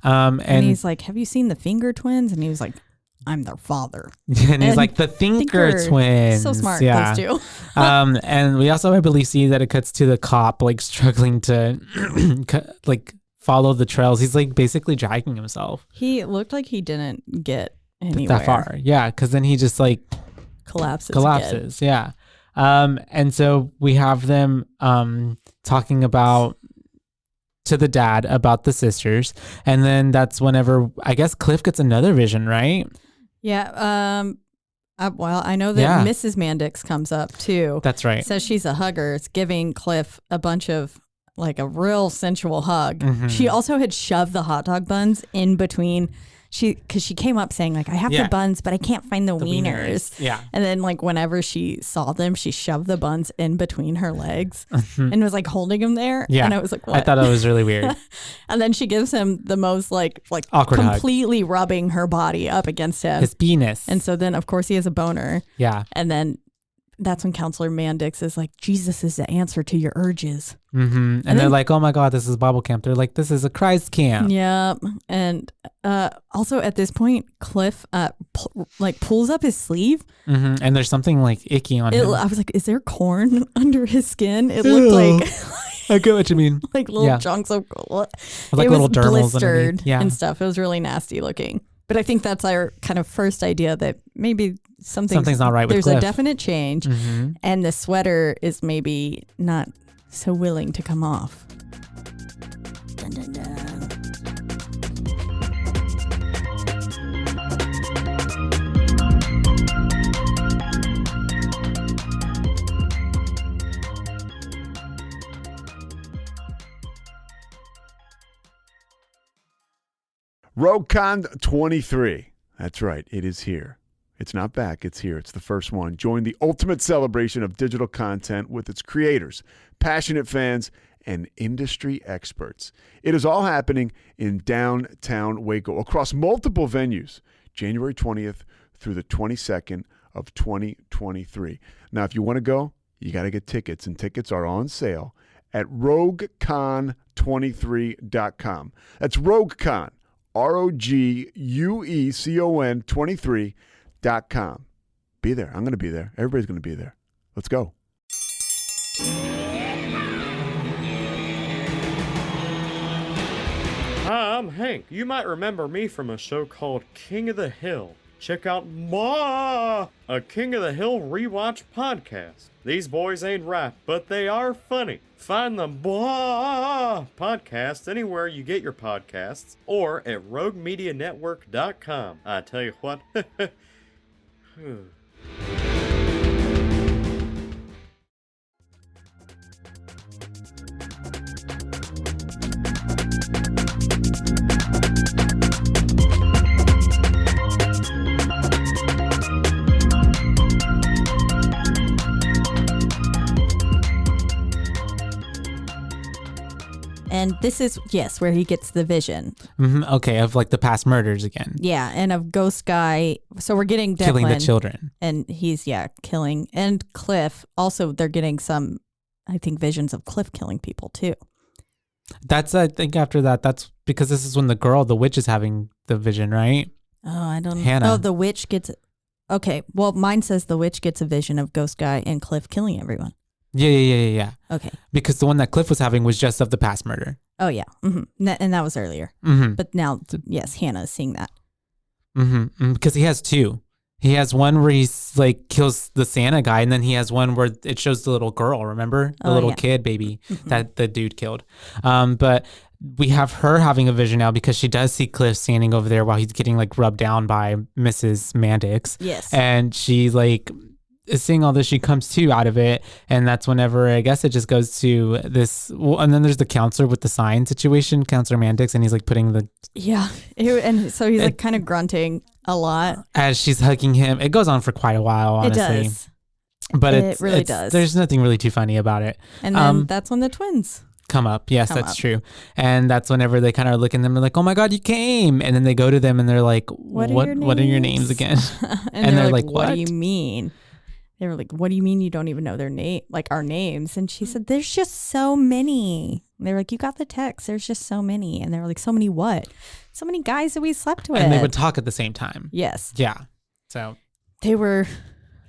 Speaker 3: And
Speaker 2: he's like, have you seen the Finger Twins? And he was like, I'm their father.
Speaker 3: And he's like, the Thinker Twins.
Speaker 2: So smart,
Speaker 3: yeah.
Speaker 2: those two.
Speaker 3: And we also, I believe, see that it cuts to the cop like struggling to like follow the trails. He's like basically dragging himself.
Speaker 2: He looked like he didn't get anywhere.
Speaker 3: That far. Yeah. Because then he just like
Speaker 2: collapses.
Speaker 3: Yeah. And so we have them talking about to the dad about the sisters. And then that's whenever I guess Cliff gets another vision, right?
Speaker 2: Yeah. I know that Mrs. Mandix comes up too.
Speaker 3: That's right.
Speaker 2: Says she's a hugger. It's giving Cliff a bunch of like a real sensual hug. Mm-hmm. She also had shoved the hot dog buns in between. Because she came up saying like, I have the buns, but I can't find the wieners.
Speaker 3: Yeah.
Speaker 2: And then like whenever she saw them, she shoved the buns in between her legs and was like holding them there.
Speaker 3: Yeah.
Speaker 2: And I was like, what?
Speaker 3: I thought it was really weird.
Speaker 2: And then she gives him the most like
Speaker 3: awkward
Speaker 2: completely rubbing her body up against him.
Speaker 3: His penis.
Speaker 2: And so then of course he has a boner.
Speaker 3: Yeah.
Speaker 2: And then that's when Counselor Mandix is like, Jesus is the answer to your urges.
Speaker 3: Mm-hmm. And they're like, oh my God, this is Bible camp. They're like, this is a Christ camp.
Speaker 2: Yeah. And also at this point, Cliff pulls up his sleeve.
Speaker 3: Mm-hmm. And there's something like icky on him.
Speaker 2: I was like, is there corn under his skin? It looked like...
Speaker 3: I get what you mean.
Speaker 2: Like little chunks of...
Speaker 3: Like
Speaker 2: it
Speaker 3: little
Speaker 2: was
Speaker 3: dermals
Speaker 2: blistered
Speaker 3: and
Speaker 2: stuff. It was really nasty looking. But I think that's our kind of first idea that maybe something's
Speaker 3: not right with
Speaker 2: There's
Speaker 3: Cliff.
Speaker 2: a definite change, and the sweater is maybe not so willing to come off. Dun, dun, dun.
Speaker 1: RogueCon 23. That's right. It is here. It's not back. It's here. It's the first one. Join the ultimate celebration of digital content with its creators, passionate fans, and industry experts. It is all happening in downtown Waco across multiple venues, January 20th through the 22nd of 2023. Now, if you want to go, you got to get tickets, and tickets are on sale at RogueCon23.com. That's RogueCon. RogueCon 23.com. Be there. I'm going to be there. Everybody's going to be there. Let's go.
Speaker 4: Hi, I'm Hank. You might remember me from a show called King of the Hill. Check out a King of the Hill rewatch podcast. These boys ain't right, but they are funny. Find the podcast anywhere you get your podcasts or at roguemedianetwork.com. I tell you what.
Speaker 2: And this is, yes, where he gets the vision.
Speaker 3: Okay, of like the past murders again.
Speaker 2: Yeah, and of Ghost Guy. So we're getting Declan.
Speaker 3: Killing the children.
Speaker 2: And he's, killing. And Cliff. Also, they're getting some, I think, visions of Cliff killing people too.
Speaker 3: That's, I think after that, that's because this is when the witch is having the vision, right?
Speaker 2: Oh, I don't know.
Speaker 3: Hannah.
Speaker 2: Oh, the witch gets, okay. Well, mine says the witch gets a vision of Ghost Guy and Cliff killing everyone.
Speaker 3: Yeah.
Speaker 2: Okay.
Speaker 3: Because the one that Cliff was having was just of the past murder.
Speaker 2: Oh, yeah. Mm-hmm. And that was earlier.
Speaker 3: Mm-hmm.
Speaker 2: But now, yes, Hannah is seeing that.
Speaker 3: Because he has two. He has one where he's like kills the Santa guy, and then he has one where it shows the little girl, remember? The little kid baby that the dude killed. But we have her having a vision now because she does see Cliff standing over there while he's getting like rubbed down by Mrs. Mandix.
Speaker 2: Yes.
Speaker 3: And she like is seeing all this, she comes to out of it, and that's whenever I guess it just goes to this. Well, and then there's the counselor with the sign situation, Counselor Mandix, and he's like putting the
Speaker 2: and so he's like kind of grunting a lot
Speaker 3: as she's hugging him. It goes on for quite a while, honestly.
Speaker 2: It does,
Speaker 3: but
Speaker 2: it really does.
Speaker 3: There's nothing really too funny about it.
Speaker 2: And then that's when the twins
Speaker 3: come up. Yes, that's true. And that's whenever they kind of look at them, they're like, "Oh my God, you came!" And then they go to them and they're like, "What are your names again?"
Speaker 2: and they're like, "What do you mean?" They were like, "What do you mean you don't even know their name, like our names?" And she said, "There's just so many." And they were like, "You got the text. There's just so many." And they were like, "So many what?" "So many guys that we slept with."
Speaker 3: And they would talk at the same time.
Speaker 2: Yes.
Speaker 3: Yeah. So
Speaker 2: they were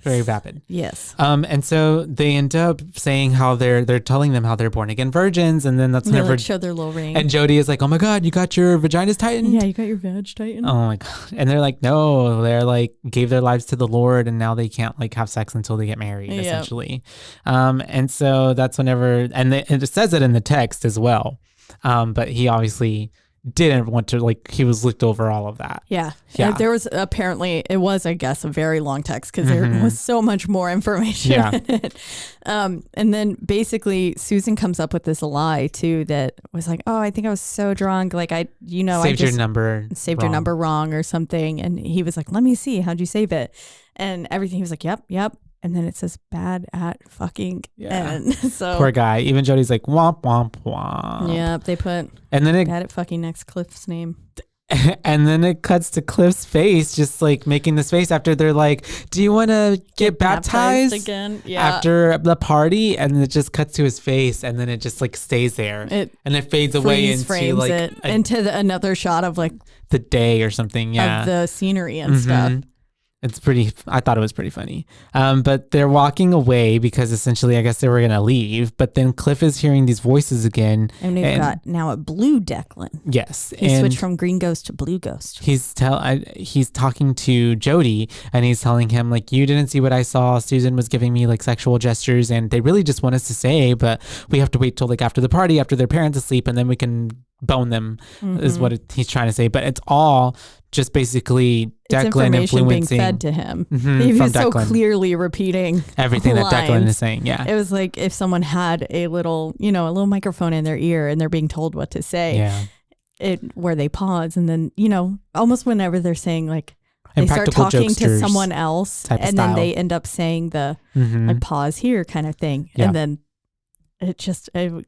Speaker 3: very vapid.
Speaker 2: Yes.
Speaker 3: And so they end up saying how they're telling them how they're born again virgins, and then that's whenever
Speaker 2: like show their little ring.
Speaker 3: And Jody is like, "Oh my God, you got your vaginas tightened?"
Speaker 2: Yeah, you got your vag tightened.
Speaker 3: Oh my God. And they're like, "No, they're like gave their lives to the Lord, and now they can't like have sex until they get married," essentially. And so that's whenever, and it says it in the text as well. But he obviously didn't want to, like, he was looked over all of that.
Speaker 2: Yeah. There was apparently, it was, I guess, a very long text because there was so much more information in it. And then basically Susan comes up with this lie too that was like, "Oh, I think I was so drunk. Like saved
Speaker 3: your number
Speaker 2: wrong or something." And he was like, "Let me see. How'd you save it?" And everything. He was like, Yep. And then it says bad at fucking.
Speaker 3: Yeah.
Speaker 2: And so
Speaker 3: poor guy. Even Jody's like, "Womp, womp, womp."
Speaker 2: Yeah, they put bad at fucking next Cliff's name.
Speaker 3: And then it cuts to Cliff's face, just like making this face after they're like, "Do you want to get baptized
Speaker 2: again?" Yeah.
Speaker 3: After the party? And it just cuts to his face, and then it just like stays there, and it fades away into like
Speaker 2: another shot of like
Speaker 3: the day or something. Yeah,
Speaker 2: of the scenery and stuff.
Speaker 3: It's I thought it was pretty funny. But they're walking away because essentially I guess they were going to leave. But then Cliff is hearing these voices again.
Speaker 2: And we've got now a blue Declan.
Speaker 3: Yes.
Speaker 2: He switched from green ghost to blue ghost.
Speaker 3: He's talking to Jody, and he's telling him like, "You didn't see what I saw. Susan was giving me like sexual gestures, and they really just want us to say, but we have to wait till like after the party, after their parents asleep, and then we can bone them," is what he's trying to say. But it's all just basically Declan influencing,
Speaker 2: being fed to him. He was so clearly repeating
Speaker 3: everything that Declan is saying. Yeah,
Speaker 2: it was like if someone had a little microphone in their ear and they're being told what to say.
Speaker 3: Yeah,
Speaker 2: where they pause and then almost whenever they're saying like they start talking to someone else and then they end up saying the like pause here kind of thing, and then it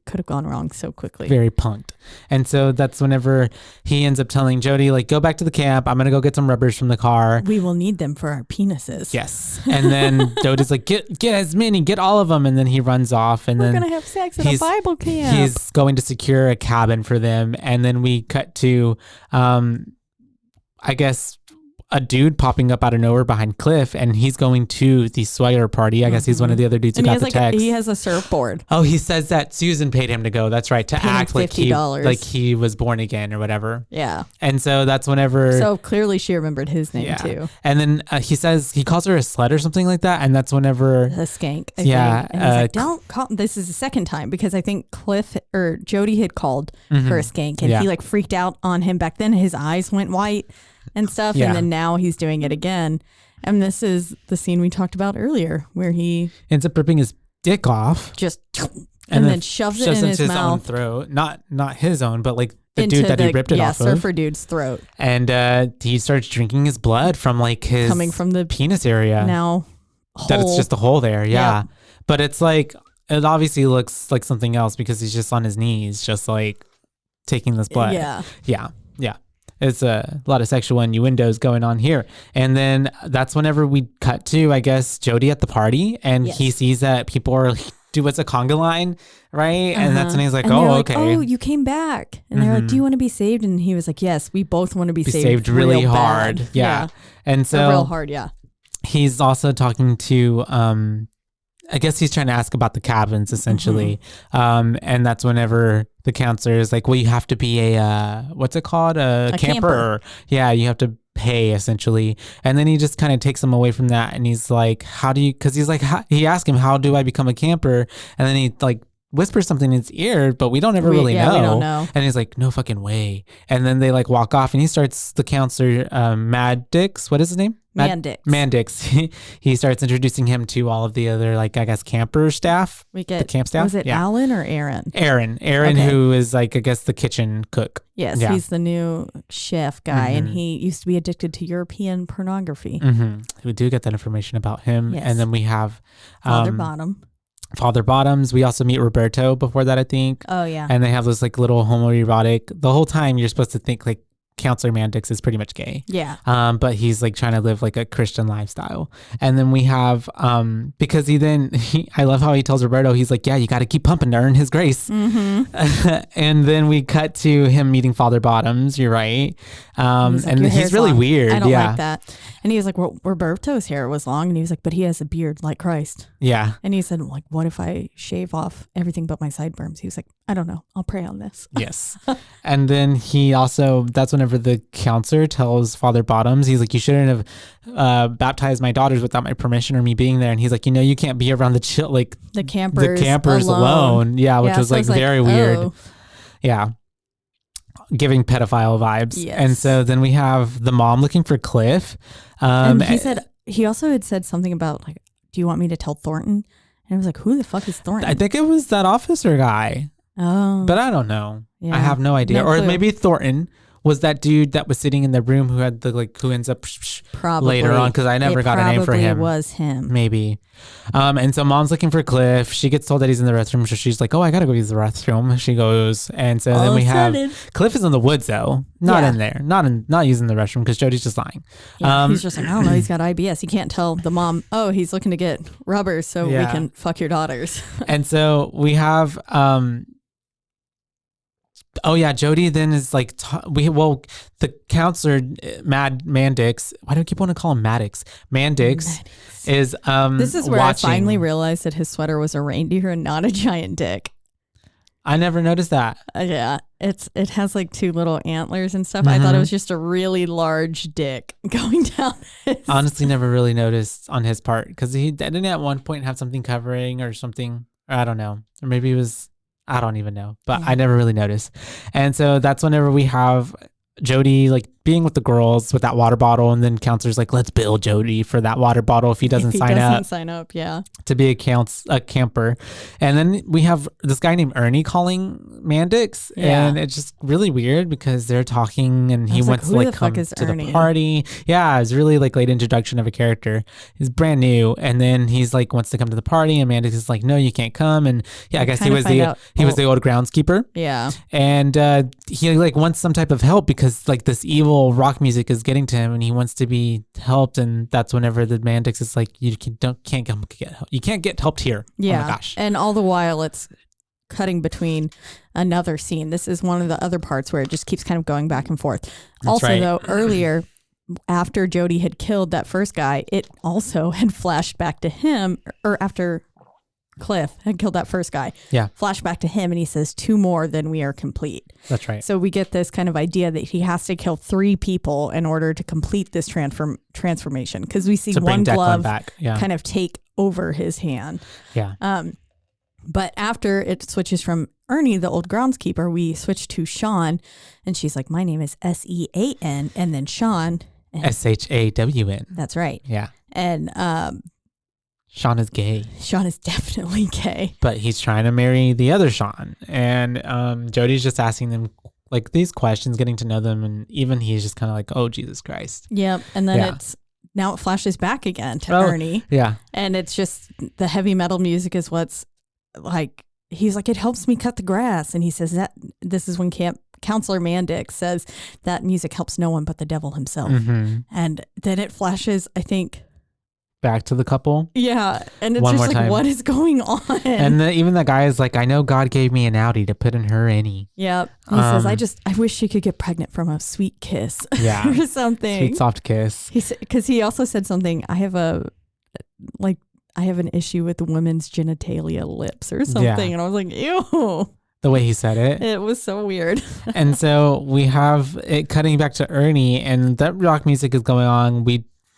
Speaker 2: could have gone wrong so quickly.
Speaker 3: Very punked. And so that's whenever he ends up telling Jody, like, "Go back to the camp. I'm going to go get some rubbers from the car.
Speaker 2: We will need them for our penises."
Speaker 3: Yes. And then Jody's like, get as many, get all of them. And then he runs off. And
Speaker 2: we're going to have sex at a Bible camp.
Speaker 3: He's going to secure a cabin for them. And then we cut to, I guess, a dude popping up out of nowhere behind Cliff, and he's going to the Swagger party. I guess he's one of the other dudes who got the text.
Speaker 2: He has a surfboard.
Speaker 3: Oh, he says that Susan paid him to go. That's right. To act like he was born again or whatever.
Speaker 2: Yeah.
Speaker 3: And so that's whenever.
Speaker 2: So clearly she remembered his name too.
Speaker 3: And then he calls her a slut or something like that. And that's whenever.
Speaker 2: A skank. I think. And he's like, "Don't call." This is the second time because I think Cliff or Jody had called her a skank, and he like freaked out on him back then. His eyes went white and stuff, and then now he's doing it again, and this is the scene we talked about earlier where he
Speaker 3: ends up ripping his dick off,
Speaker 2: just and then shoves it in his mouth,
Speaker 3: own throat, not his own, but like the dude that he ripped it off of,
Speaker 2: surfer dude's throat,
Speaker 3: and he starts drinking his blood from like his
Speaker 2: coming from the
Speaker 3: penis area.
Speaker 2: Now
Speaker 3: that it's just a hole there, but it's like it obviously looks like something else because he's just on his knees, just like taking this blood. Yeah. It's a lot of sexual innuendos going on here. And then that's whenever we cut to, I guess, Jody at the party, and he sees that people are do what's a conga line, right? And that's when he's like,
Speaker 2: and
Speaker 3: okay.
Speaker 2: Oh, you came back. And they're like, do you want to be saved? And he was like, yes, we both want to be saved
Speaker 3: really
Speaker 2: real
Speaker 3: hard.
Speaker 2: Bad.
Speaker 3: Yeah. And so
Speaker 2: real hard, yeah.
Speaker 3: He's also talking to I guess he's trying to ask about the cabins essentially. And that's whenever the counselor is like, well, you have to be a what's it called? A camper. Yeah, you have to pay essentially. And then he just kind of takes him away from that, and he's like, how do you, because he's like, he asked him, how do I become a camper? And then he like whispers something in his ear, but we don't ever really know.
Speaker 2: We don't know.
Speaker 3: And he's like, no fucking way. And then they like walk off, and he starts, the counselor, Madix, what is his name? Mandix. He starts introducing him to all of the other, like, I guess, camper staff.
Speaker 2: We get,
Speaker 3: the camp staff.
Speaker 2: Was it Alan or Aaron?
Speaker 3: Aaron, okay. Who is like, I guess, the kitchen cook.
Speaker 2: Yes, he's the new chef guy, and he used to be addicted to European pornography.
Speaker 3: We do get that information about him.
Speaker 2: Yes.
Speaker 3: And then we have
Speaker 2: Father
Speaker 3: Bottoms. We also meet Roberto before that, I think.
Speaker 2: Oh, yeah.
Speaker 3: And they have this like little homoerotic. The whole time you're supposed to think like Counselor Mandix is pretty much gay.
Speaker 2: Yeah.
Speaker 3: But he's like trying to live like a Christian lifestyle. And then we have, because I love how he tells Roberto, he's like, yeah, you got to keep pumping to earn his grace. And then we cut to him meeting Father Bottoms. You're right. And he's really weird.
Speaker 2: I don't like that. And he was like, well, Roberto's hair was long. And he was like, but he has a beard like Christ.
Speaker 3: Yeah.
Speaker 2: And he said, like, what if I shave off everything but my sideburns? He was like, I don't know. I'll pray on this.
Speaker 3: Yes. And then he also, that's whenever the counselor tells Father Bottoms, he's like, you shouldn't have baptized my daughters without my permission or me being there. And he's like, you can't be around the campers alone. Yeah. Which was like very weird.
Speaker 2: Oh.
Speaker 3: Yeah. Giving pedophile vibes.
Speaker 2: Yes.
Speaker 3: And so then we have the mom looking for Cliff.
Speaker 2: And he also had said something about like, do you want me to tell Thornton? And I was like, who the fuck is Thornton?
Speaker 3: I think it was that officer guy.
Speaker 2: Oh.
Speaker 3: But I don't know.
Speaker 2: Yeah.
Speaker 3: I have no idea.
Speaker 2: No
Speaker 3: or
Speaker 2: clue.
Speaker 3: maybe Thornton was that dude that was sitting in the room who had the like, who ends up
Speaker 2: probably
Speaker 3: later on, because I never got a name for him.
Speaker 2: It was him.
Speaker 3: Maybe. And so mom's looking for Cliff. She gets told that he's in the restroom. So she's like, oh, I got to go use the restroom. She goes. And so then we have Cliff is in the woods though. Not in there. Not using the restroom because Jody's just lying.
Speaker 2: Yeah, he's just like, I don't know. He's got IBS. He can't tell the mom, oh, he's looking to get rubbers so we can fuck your daughters.
Speaker 3: And so we have, Jody then is like, the counselor, Mandix, why do I keep wanting to call him Maddox? Mandix is,
Speaker 2: this is where I finally realized that his sweater was a reindeer and not a giant dick.
Speaker 3: I never noticed that.
Speaker 2: Yeah, it has like two little antlers and stuff. I thought it was just a really large dick going down.
Speaker 3: Honestly, never really noticed on his part because he didn't at one point have something covering or something. Or I don't know. Or maybe it was, I don't even know, but I never really noticed. And so that's whenever we have Jody like being with the girls with that water bottle, and then counselor's like, let's bill Jody for that water bottle if he doesn't sign up to be a camper. And then we have this guy named Ernie calling Mandix, and it's just really weird because they're talking and he wants to like come to the party. Yeah, it's really like late introduction of a character. He's brand new, and then he's like wants to come to the party, and Mandix is like, no, you can't come. And I guess he was the old groundskeeper.
Speaker 2: Yeah,
Speaker 3: and he like wants some type of help because like this evil rock music is getting to him, and he wants to be helped. And that's whenever the Mandix is like, you can't come get help. You can't get helped here.
Speaker 2: Yeah.
Speaker 3: Oh my gosh.
Speaker 2: And all the while it's cutting between another scene. This is one of the other parts where it just keeps kind of going back and forth. That's also right. Though earlier after Jody had killed that first guy, it also had flashed back to him, or after Cliff had killed that first guy.
Speaker 3: Yeah.
Speaker 2: Flashback to him, and he says, 2 more, then we are complete.
Speaker 3: That's right.
Speaker 2: So we get this kind of idea that he has to kill 3 people in order to complete this transformation. Because we see one glove kind of take over his hand.
Speaker 3: Yeah.
Speaker 2: But after it switches from Ernie, the old groundskeeper, we switch to Sean, and she's like, my name is Sean, and then Sean.
Speaker 3: Shawn.
Speaker 2: That's right.
Speaker 3: Yeah.
Speaker 2: And
Speaker 3: Sean is gay.
Speaker 2: Sean is definitely gay.
Speaker 3: But he's trying to marry the other Sean. And Jody's just asking them like these questions, getting to know them. And even he's just kind of like, oh, Jesus Christ.
Speaker 2: Yep. And then now it flashes back again to Ernie.
Speaker 3: Yeah.
Speaker 2: And it's just the heavy metal music is what's like, he's like, it helps me cut the grass. And he says that this is when Counselor Mandix says that music helps no one but the devil himself. And then it flashes, I think,
Speaker 3: back to the couple.
Speaker 2: Yeah. And it's
Speaker 3: One
Speaker 2: just
Speaker 3: more
Speaker 2: like,
Speaker 3: time.
Speaker 2: what is going on?
Speaker 3: And even the guy is like, I know God gave me an Audi to put in her innie.
Speaker 2: Yep. He says, I wish she could get pregnant from a sweet kiss.
Speaker 3: Yeah.
Speaker 2: Or something.
Speaker 3: Sweet soft kiss.
Speaker 2: Because he also said something, I have an issue with women's genitalia lips or something.
Speaker 3: Yeah.
Speaker 2: And I was like, ew.
Speaker 3: The way he said it.
Speaker 2: It was so weird.
Speaker 3: And so we have it cutting back to Ernie, and that rock music is going on.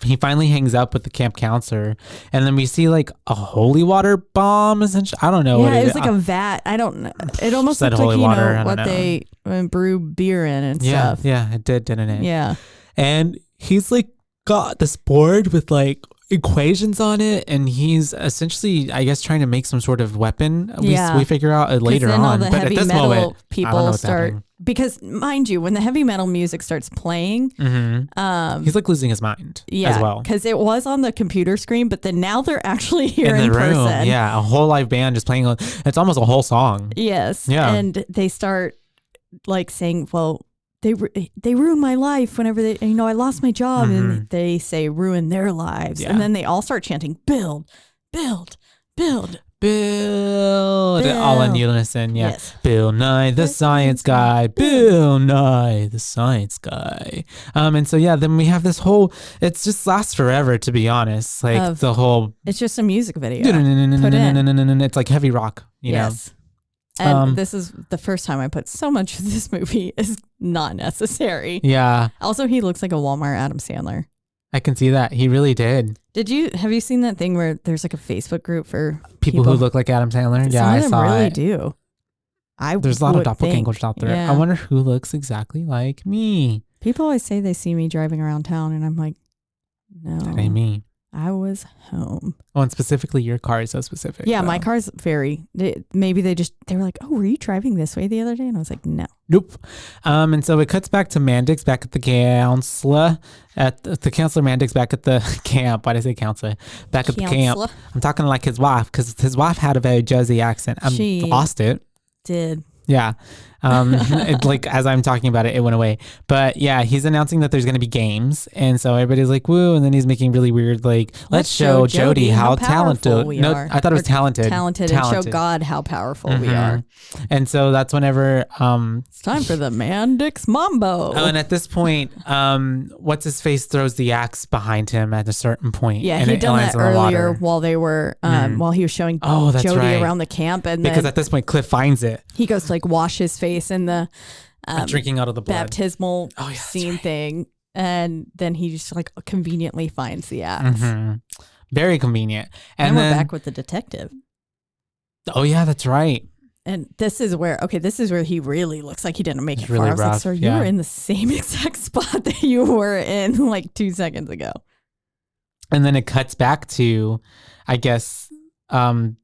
Speaker 3: He finally hangs up with the camp counselor, and then we see like a holy water bomb, essentially. I don't know what
Speaker 2: it was like a vat. I don't know. It almost
Speaker 3: Said
Speaker 2: looked like,
Speaker 3: holy water.
Speaker 2: what they brew beer in and stuff.
Speaker 3: Yeah, it did, didn't it?
Speaker 2: Yeah.
Speaker 3: And he's like got this board with like equations on it, and he's essentially, I guess, trying to make some sort of weapin. We figure out later
Speaker 2: then
Speaker 3: on.
Speaker 2: all the
Speaker 3: But at
Speaker 2: heavy
Speaker 3: this
Speaker 2: metal
Speaker 3: moment,
Speaker 2: people start, because mind you, when the heavy metal music starts playing,
Speaker 3: he's like losing his mind as well.
Speaker 2: Because it was on the computer screen, but then now they're actually here in
Speaker 3: the room.
Speaker 2: person.
Speaker 3: Yeah, a whole live band just playing. It's almost a whole song.
Speaker 2: Yes.
Speaker 3: Yeah.
Speaker 2: And they start like saying, well, they ruined my life whenever I lost my job, and they say ruin their lives.
Speaker 3: Yeah.
Speaker 2: And then they all start chanting, build, build, build.
Speaker 3: Build. All in unison. Yeah.
Speaker 2: Yes.
Speaker 3: Bill Nye the Science Guy. Bill Nye the Science Guy. And so then we have this whole, it just lasts forever, to be honest. Like the whole,
Speaker 2: it's just a music video.
Speaker 3: It's like heavy rock, you know.
Speaker 2: And this is the first time I put so much of this movie is not necessary.
Speaker 3: Yeah.
Speaker 2: Also, he looks like a Walmart Adam Sandler.
Speaker 3: I can see that. He really did.
Speaker 2: Have you seen that thing where there's like a Facebook group for
Speaker 3: people who look like Adam Sandler? Yeah, I saw
Speaker 2: really
Speaker 3: it.
Speaker 2: do.
Speaker 3: There's a lot of doppelgangers out there.
Speaker 2: Yeah.
Speaker 3: I wonder who looks exactly like me.
Speaker 2: People always say they see me driving around town, and I'm like, no.
Speaker 3: That ain't me.
Speaker 2: I was home.
Speaker 3: Oh, and specifically your car is so specific.
Speaker 2: Yeah,
Speaker 3: though.
Speaker 2: my car's maybe they were like, oh, were you driving this way the other day? And I was like, no.
Speaker 3: Nope. And so it cuts back to Mandix back at the counselor, Mandix back at the camp. Why did I say counselor? Back at the camp. I'm talking like his wife, because his wife had a very Jersey accent.
Speaker 2: She
Speaker 3: lost it.
Speaker 2: Did.
Speaker 3: Yeah. Like as I'm talking about it, it went away. But yeah, he's announcing that there's going to be games. And so everybody's like, woo. And then he's making really weird, like, let's show Jody how talented
Speaker 2: we are.
Speaker 3: I thought it was talented.
Speaker 2: Talented. And show God how powerful we are.
Speaker 3: And so that's whenever,
Speaker 2: it's time for the Mandix Mambo.
Speaker 3: Oh, and at this point, what's his face throws the axe behind him at a certain point.
Speaker 2: Yeah,
Speaker 3: and
Speaker 2: he'd done that earlier while they were, while he was showing Jody around the camp. And
Speaker 3: because at this point, Cliff finds it.
Speaker 2: He goes to like wash his face in the
Speaker 3: drinking out of the blood.
Speaker 2: Baptismal scene thing. And then he just like conveniently finds the axe.
Speaker 3: Very convenient.
Speaker 2: And then we're back with the detective.
Speaker 3: Oh, yeah, that's right.
Speaker 2: And this is where he really looks like he didn't make it
Speaker 3: really
Speaker 2: far. I was
Speaker 3: rough,
Speaker 2: like, sir, you were in the same exact spot that you were in like 2 seconds ago.
Speaker 3: And then it cuts back to, I guess, the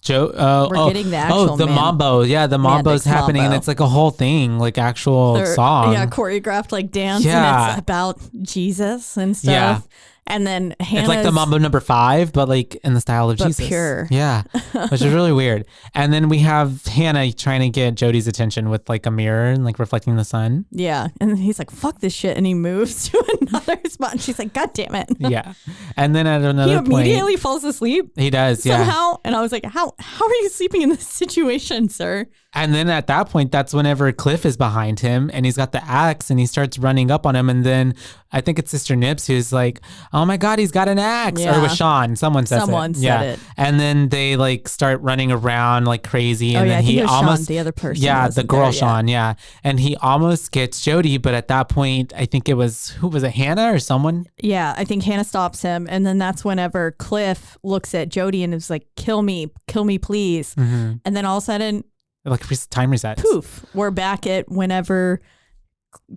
Speaker 2: we're getting the actual
Speaker 3: the mambo. Yeah, the mambo's happening, and it's like a whole thing, like actual song.
Speaker 2: Yeah, choreographed like dance,
Speaker 3: Yeah.
Speaker 2: and it's about Jesus and stuff.
Speaker 3: Yeah.
Speaker 2: And then Hannah's,
Speaker 3: it's like the Mambo number 5, but like in the style of
Speaker 2: but
Speaker 3: Jesus.
Speaker 2: pure.
Speaker 3: Yeah, which is really weird. And then we have Hannah trying to get Jody's attention with like a mirror and like reflecting the sun.
Speaker 2: Yeah, and then he's like, "Fuck this shit," and he moves to another spot, and she's like, "God damn it!"
Speaker 3: Yeah, and then at another
Speaker 2: he immediately falls asleep.
Speaker 3: He does,
Speaker 2: somehow, and I was like, "How are you sleeping in this situation, sir?"
Speaker 3: And then at that point, that's whenever Cliff is behind him and he's got the axe and he starts running up on him. And then I think it's Sister Nips who's like, oh my God, he's got an axe.
Speaker 2: Yeah.
Speaker 3: Or with Sean, someone said
Speaker 2: it.
Speaker 3: And then they like start running around like crazy. And then he almost,
Speaker 2: Sean, the other person.
Speaker 3: Yeah, the girl
Speaker 2: there,
Speaker 3: Sean. Yeah. And he almost gets Jody. But at that point, I think it was, who was it? Hannah or someone?
Speaker 2: Yeah. I think Hannah stops him. And then that's whenever Cliff looks at Jody and is like, kill me, please.
Speaker 3: Mm-hmm.
Speaker 2: And then all of a sudden,
Speaker 3: like time resets.
Speaker 2: Poof. We're back at whenever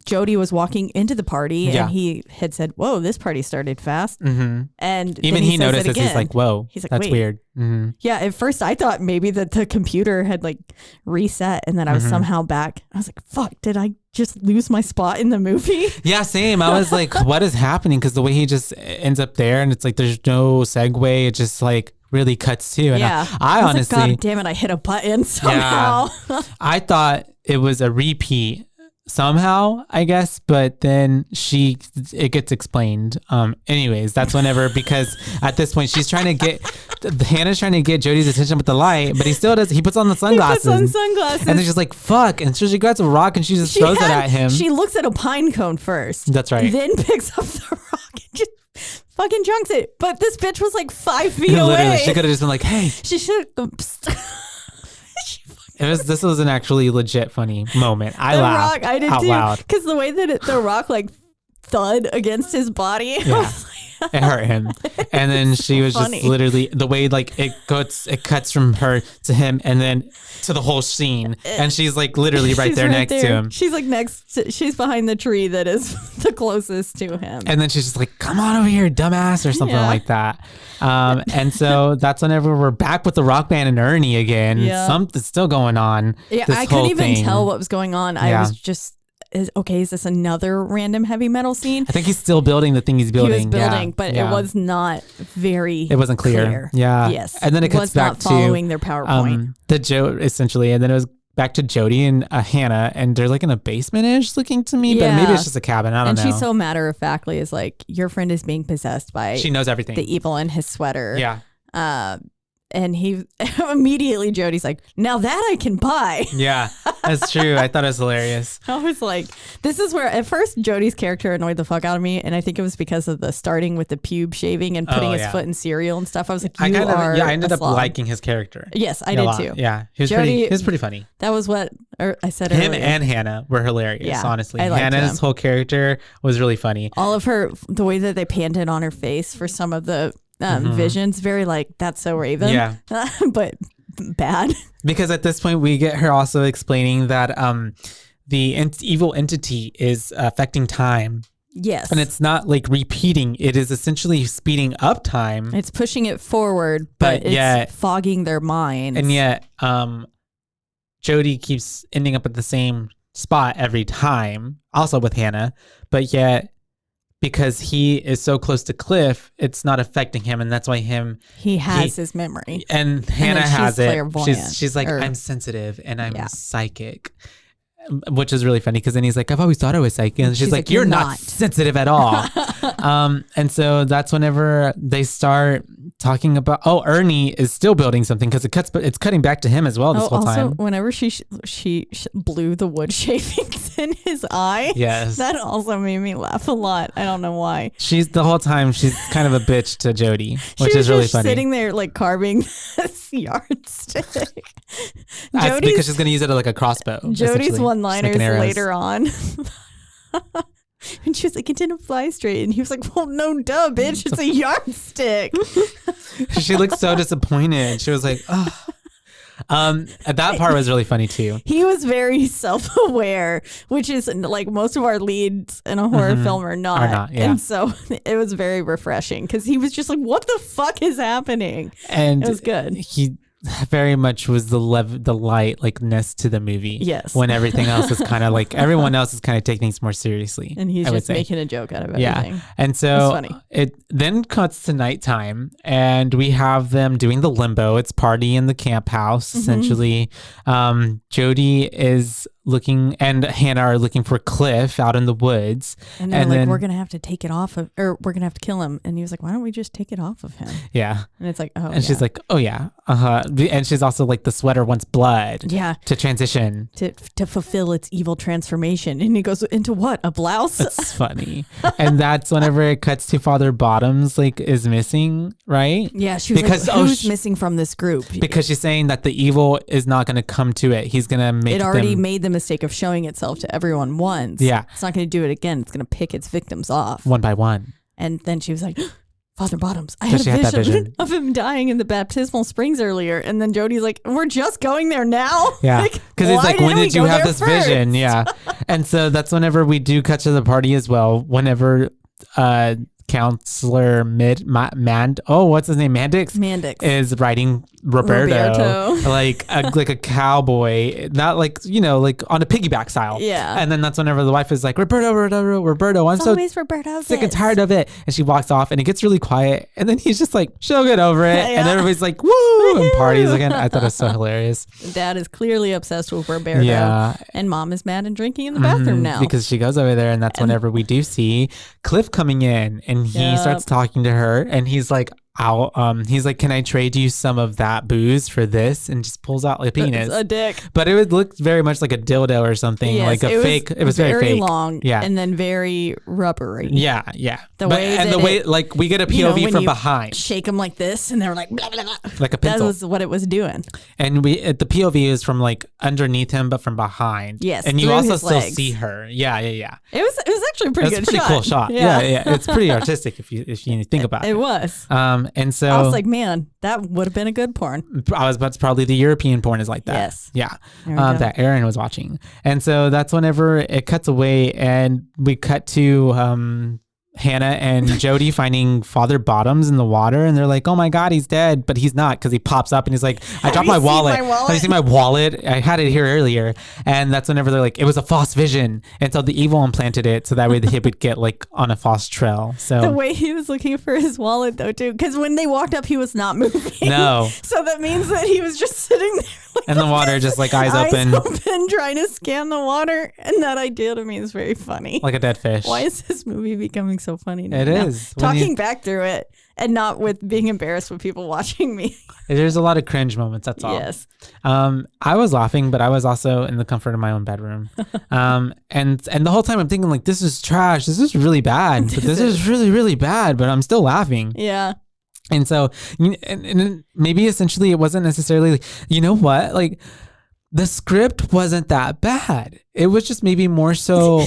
Speaker 2: Jody was walking into the party and he had said, whoa, this party started fast.
Speaker 3: Mm-hmm.
Speaker 2: And
Speaker 3: even he notices, he's like, whoa, he's like, that's
Speaker 2: wait.
Speaker 3: weird. Mm-hmm.
Speaker 2: Yeah. At first I thought maybe that the computer had like reset and then I was somehow back. I was like, fuck, did I just lose my spot in the movie?
Speaker 3: Yeah, same. I was like, what is happening? Because the way he just ends up there and it's like, there's no segue. It's just like, really cuts too. And
Speaker 2: Yeah.
Speaker 3: I
Speaker 2: was
Speaker 3: honestly,
Speaker 2: like, God damn it, I hit a button somehow.
Speaker 3: I thought it was a repeat somehow, I guess, but then it gets explained. Anyways, that's whenever, because at this point Hannah's trying to get Jody's attention with the light, but he still does. He puts on the sunglasses. And then she's like, fuck. And so she grabs a rock and she just throws it at him.
Speaker 2: She looks at a pine cone first.
Speaker 3: That's right.
Speaker 2: Then picks up the rock and just fucking chunks it. But this bitch was like 5 feet
Speaker 3: Literally,
Speaker 2: away.
Speaker 3: she could have just been like, hey.
Speaker 2: She should.
Speaker 3: This was an actually legit funny moment. I laughed
Speaker 2: I did
Speaker 3: out
Speaker 2: too,
Speaker 3: loud.
Speaker 2: because the way that the rock like thud against his body,
Speaker 3: Yeah. It hurt him. And then she was
Speaker 2: funny.
Speaker 3: just literally the way like it cuts from her to him and then to the whole scene. And she's like literally right
Speaker 2: she's
Speaker 3: there next to him.
Speaker 2: She's like she's behind the tree that is the closest to him.
Speaker 3: And then she's just like, come on over here, dumbass, or something
Speaker 2: Yeah.
Speaker 3: like that. And so that's whenever we're back with the rock band and Ernie again.
Speaker 2: Yeah.
Speaker 3: Something's still going on.
Speaker 2: Yeah,
Speaker 3: this
Speaker 2: I couldn't
Speaker 3: whole
Speaker 2: even
Speaker 3: thing.
Speaker 2: tell what was going on. I
Speaker 3: Yeah.
Speaker 2: was just, is this another random heavy metal scene?
Speaker 3: I think he's still building the thing he's building.
Speaker 2: He was building,
Speaker 3: Yeah.
Speaker 2: but
Speaker 3: Yeah.
Speaker 2: it was not very
Speaker 3: It wasn't clear. Yeah.
Speaker 2: Yes.
Speaker 3: And then it cuts
Speaker 2: was
Speaker 3: back
Speaker 2: not
Speaker 3: to
Speaker 2: following their PowerPoint.
Speaker 3: essentially, and then it was back to Jody and Hannah, and they're like in a basement-ish looking to me, but maybe
Speaker 2: Yeah.
Speaker 3: it's just a cabin. I don't know.
Speaker 2: And she's so matter-of-factly is like, your friend is being possessed by
Speaker 3: She knows everything.
Speaker 2: the evil in his sweater.
Speaker 3: Yeah.
Speaker 2: And he immediately, Jody's like, now that I can buy.
Speaker 3: Yeah, that's true. I thought it was hilarious.
Speaker 2: I was like, this is where at first Jody's character annoyed the fuck out of me. And I think it was because of the starting with the pube shaving and putting his foot in cereal and stuff. I was like,
Speaker 3: I ended up liking his character.
Speaker 2: Yes, I
Speaker 3: a
Speaker 2: did
Speaker 3: lot.
Speaker 2: too.
Speaker 3: Yeah, he was pretty funny.
Speaker 2: That was what I said
Speaker 3: Him
Speaker 2: earlier.
Speaker 3: and Hannah were hilarious,
Speaker 2: Yeah,
Speaker 3: honestly.
Speaker 2: I liked
Speaker 3: Hannah's
Speaker 2: them.
Speaker 3: whole character was really funny.
Speaker 2: All of her, the way that they panned it on her face for some of the visions, very like, that's so Raven.
Speaker 3: Yeah.
Speaker 2: But bad.
Speaker 3: Because at this point, we get her also explaining that the evil entity is affecting time.
Speaker 2: Yes.
Speaker 3: And it's not like repeating. It is essentially speeding up time.
Speaker 2: It's pushing it forward, but it's fogging their minds.
Speaker 3: And yet, Jody keeps ending up at the same spot every time, also with Hannah. But yet, because he is so close to Cliff, it's not affecting him. And that's why
Speaker 2: he has his memory.
Speaker 3: And Hannah has it.
Speaker 2: Clairvoyant,
Speaker 3: she's like, I'm sensitive and I'm psychic. Which is really funny because then he's like, I've always thought I was psychic. And she's like, you're not sensitive at all. And so that's whenever they start talking about, Ernie is still building something because it's cutting back to him as well this whole time.
Speaker 2: Whenever she blew the wood shavings in his eye,
Speaker 3: yes,
Speaker 2: that also made me laugh a lot. I don't know why.
Speaker 3: The whole time she's kind of a bitch to Jody, which is really funny.
Speaker 2: Sitting there like carving this yardstick.
Speaker 3: That's because she's going to use it like a crossbow.
Speaker 2: Jody's one-liners later on. And she was like, it didn't fly straight. And he was like, well, no, duh, bitch. It's a yardstick.
Speaker 3: She looked so disappointed. She was like, oh. That part was really funny too.
Speaker 2: He was very self-aware, which is like most of our leads in a horror film are not.
Speaker 3: Yeah.
Speaker 2: And so it was very refreshing because he was just like, what the fuck is happening?
Speaker 3: And
Speaker 2: it was good.
Speaker 3: He very much was the light-likeness to the movie.
Speaker 2: Yes.
Speaker 3: When everything else is kind of like, everyone else is kind of taking things more seriously.
Speaker 2: And he's just making a joke out of everything.
Speaker 3: Yeah. And so it then cuts to nighttime and we have them doing the limbo. It's party in the camp house, essentially. Jody is looking and Hannah are looking for Cliff out in the woods.
Speaker 2: And they're like, we're going to have to take it off of, or we're going to have to kill him. And he was like, why don't we just take it off of him?
Speaker 3: Yeah.
Speaker 2: And it's like, oh,
Speaker 3: and she's like, oh yeah. And she's also like, the sweater wants blood.
Speaker 2: Yeah.
Speaker 3: To transition.
Speaker 2: To fulfill its evil transformation. And he goes, into what? A blouse?
Speaker 3: That's funny. And that's whenever it cuts to Father Bottoms, like, is missing, right?
Speaker 2: Yeah. She was like, who's missing from this group?
Speaker 3: Because she's saying that the evil is not going to come to it. He's going to make
Speaker 2: it already made the mistake of showing itself to everyone once.
Speaker 3: Yeah.
Speaker 2: It's not going to do it again. It's going to pick its victims off.
Speaker 3: One by one.
Speaker 2: And then she was like, Father Bottoms, I had a vision of him dying in the baptismal springs earlier. And then Jody's like, we're just going there now?
Speaker 3: Yeah. Because he's like, when did you have this vision? Yeah. And so that's whenever we do cut to the party as well. Whenever counselor what's his name? Mandix is riding Roberto. like a cowboy, not like, like on a piggyback style.
Speaker 2: Yeah.
Speaker 3: And then that's whenever the wife is like, Roberto, I'm so sick and tired of it. And she walks off and it gets really quiet. And then he's just like, she'll get over it. Yeah. And everybody's like, woo, and parties again. I thought it was so hilarious.
Speaker 2: Dad is clearly obsessed with Roberto.
Speaker 3: Yeah.
Speaker 2: And mom is mad and drinking in the bathroom now.
Speaker 3: Because she goes over there, and that's whenever we do see Cliff coming in, and he starts talking to her, and he's like, he's like, can I trade you some of that booze for this? And just pulls out like a penis.
Speaker 2: A dick.
Speaker 3: But it would look very much like a dildo or something.
Speaker 2: Yes,
Speaker 3: like a fake. It was very fake.
Speaker 2: Long.
Speaker 3: Yeah.
Speaker 2: And then very rubbery.
Speaker 3: Yeah. The way like we get a POV from behind.
Speaker 2: Shake them like this, and they're like blah, blah, blah.
Speaker 3: Like a pencil.
Speaker 2: That was what it was doing.
Speaker 3: And the POV is from like underneath him, but from behind.
Speaker 2: Yes.
Speaker 3: And you also still see her. Yeah. It
Speaker 2: was actually a pretty good shot.
Speaker 3: It's a pretty cool shot. Yeah. It's pretty artistic if you think about it.
Speaker 2: It was.
Speaker 3: And so
Speaker 2: I was like, man, that would have been a good porn.
Speaker 3: That's probably the European porn is like that.
Speaker 2: Yes.
Speaker 3: Yeah. That Aaron was watching. And so that's whenever it cuts away and we cut to Hannah and Jody finding Father Bottoms in the water, and they're like, oh my God, he's dead. But he's not, because he pops up and he's like, I dropped my wallet. Have you seen my wallet? I had it here earlier. And that's whenever they're like, it was a false vision. And so the evil implanted it so that way he would get like on a false trail. So
Speaker 2: the way he was looking for his wallet though too, because when they walked up he was not moving.
Speaker 3: No.
Speaker 2: So that means that he was just sitting there like,
Speaker 3: in the water, just like eyes open,
Speaker 2: trying to scan the water. And that idea to me is very funny.
Speaker 3: Like a dead fish.
Speaker 2: Why is this movie becoming so funny?
Speaker 3: It is.
Speaker 2: Talking back through it and not with being embarrassed with people watching me.
Speaker 3: There's a lot of cringe moments. That's all.
Speaker 2: Yes.
Speaker 3: I was laughing, but I was also in the comfort of my own bedroom. And the whole time I'm thinking like, this is trash. This is really bad. But this is really, really bad. But I'm still laughing.
Speaker 2: Yeah.
Speaker 3: And so, and maybe essentially it wasn't necessarily, like, you know what? Like, the script wasn't that bad. It was just maybe more so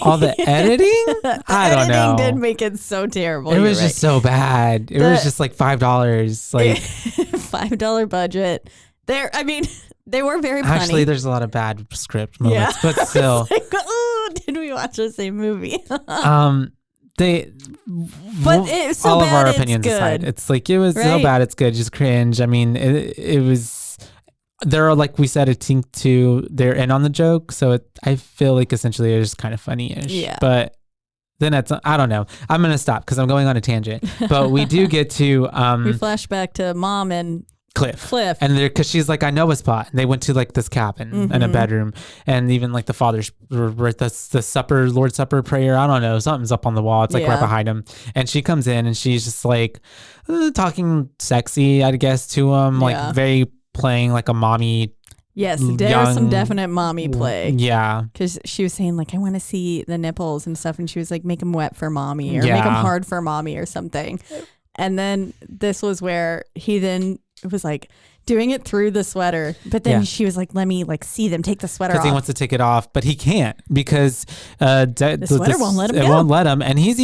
Speaker 3: all the editing. I don't know.
Speaker 2: Editing did make it so terrible.
Speaker 3: It was just so bad. It was just like $5. Like
Speaker 2: $5 budget. They were very funny.
Speaker 3: Actually, there's a lot of bad script moments, but still.
Speaker 2: Like, oh, did we watch the same movie?
Speaker 3: It's so all bad, of our opinions aside, it's like it was so bad it's good, just cringe. I mean, it was. There are, like we said, I think too, they're in on the joke, so I feel like essentially it's just kind of funny-ish.
Speaker 2: Yeah.
Speaker 3: But then I don't know. I'm gonna stop because I'm going on a tangent. But we do get to
Speaker 2: we flash back to Mom and Cliff,
Speaker 3: and because she's like, I know a spot. And they went to like this cabin and a bedroom, and even like the father's the supper, Lord's Supper prayer. I don't know, something's up on the wall. It's like right behind him, and she comes in and she's just like talking sexy, I guess, to him, like very playing like a mommy.
Speaker 2: Yes, there's some definite mommy play.
Speaker 3: Yeah.
Speaker 2: Because she was saying like, I want to see the nipples and stuff. And she was like, make them wet for mommy or make them hard for mommy or something. And then this was where he then was like doing it through the sweater. But then she was like, let me like see them take the sweater off.
Speaker 3: Because he wants to take it off, but he can't because
Speaker 2: the sweater won't let him go.
Speaker 3: It won't let him. And he's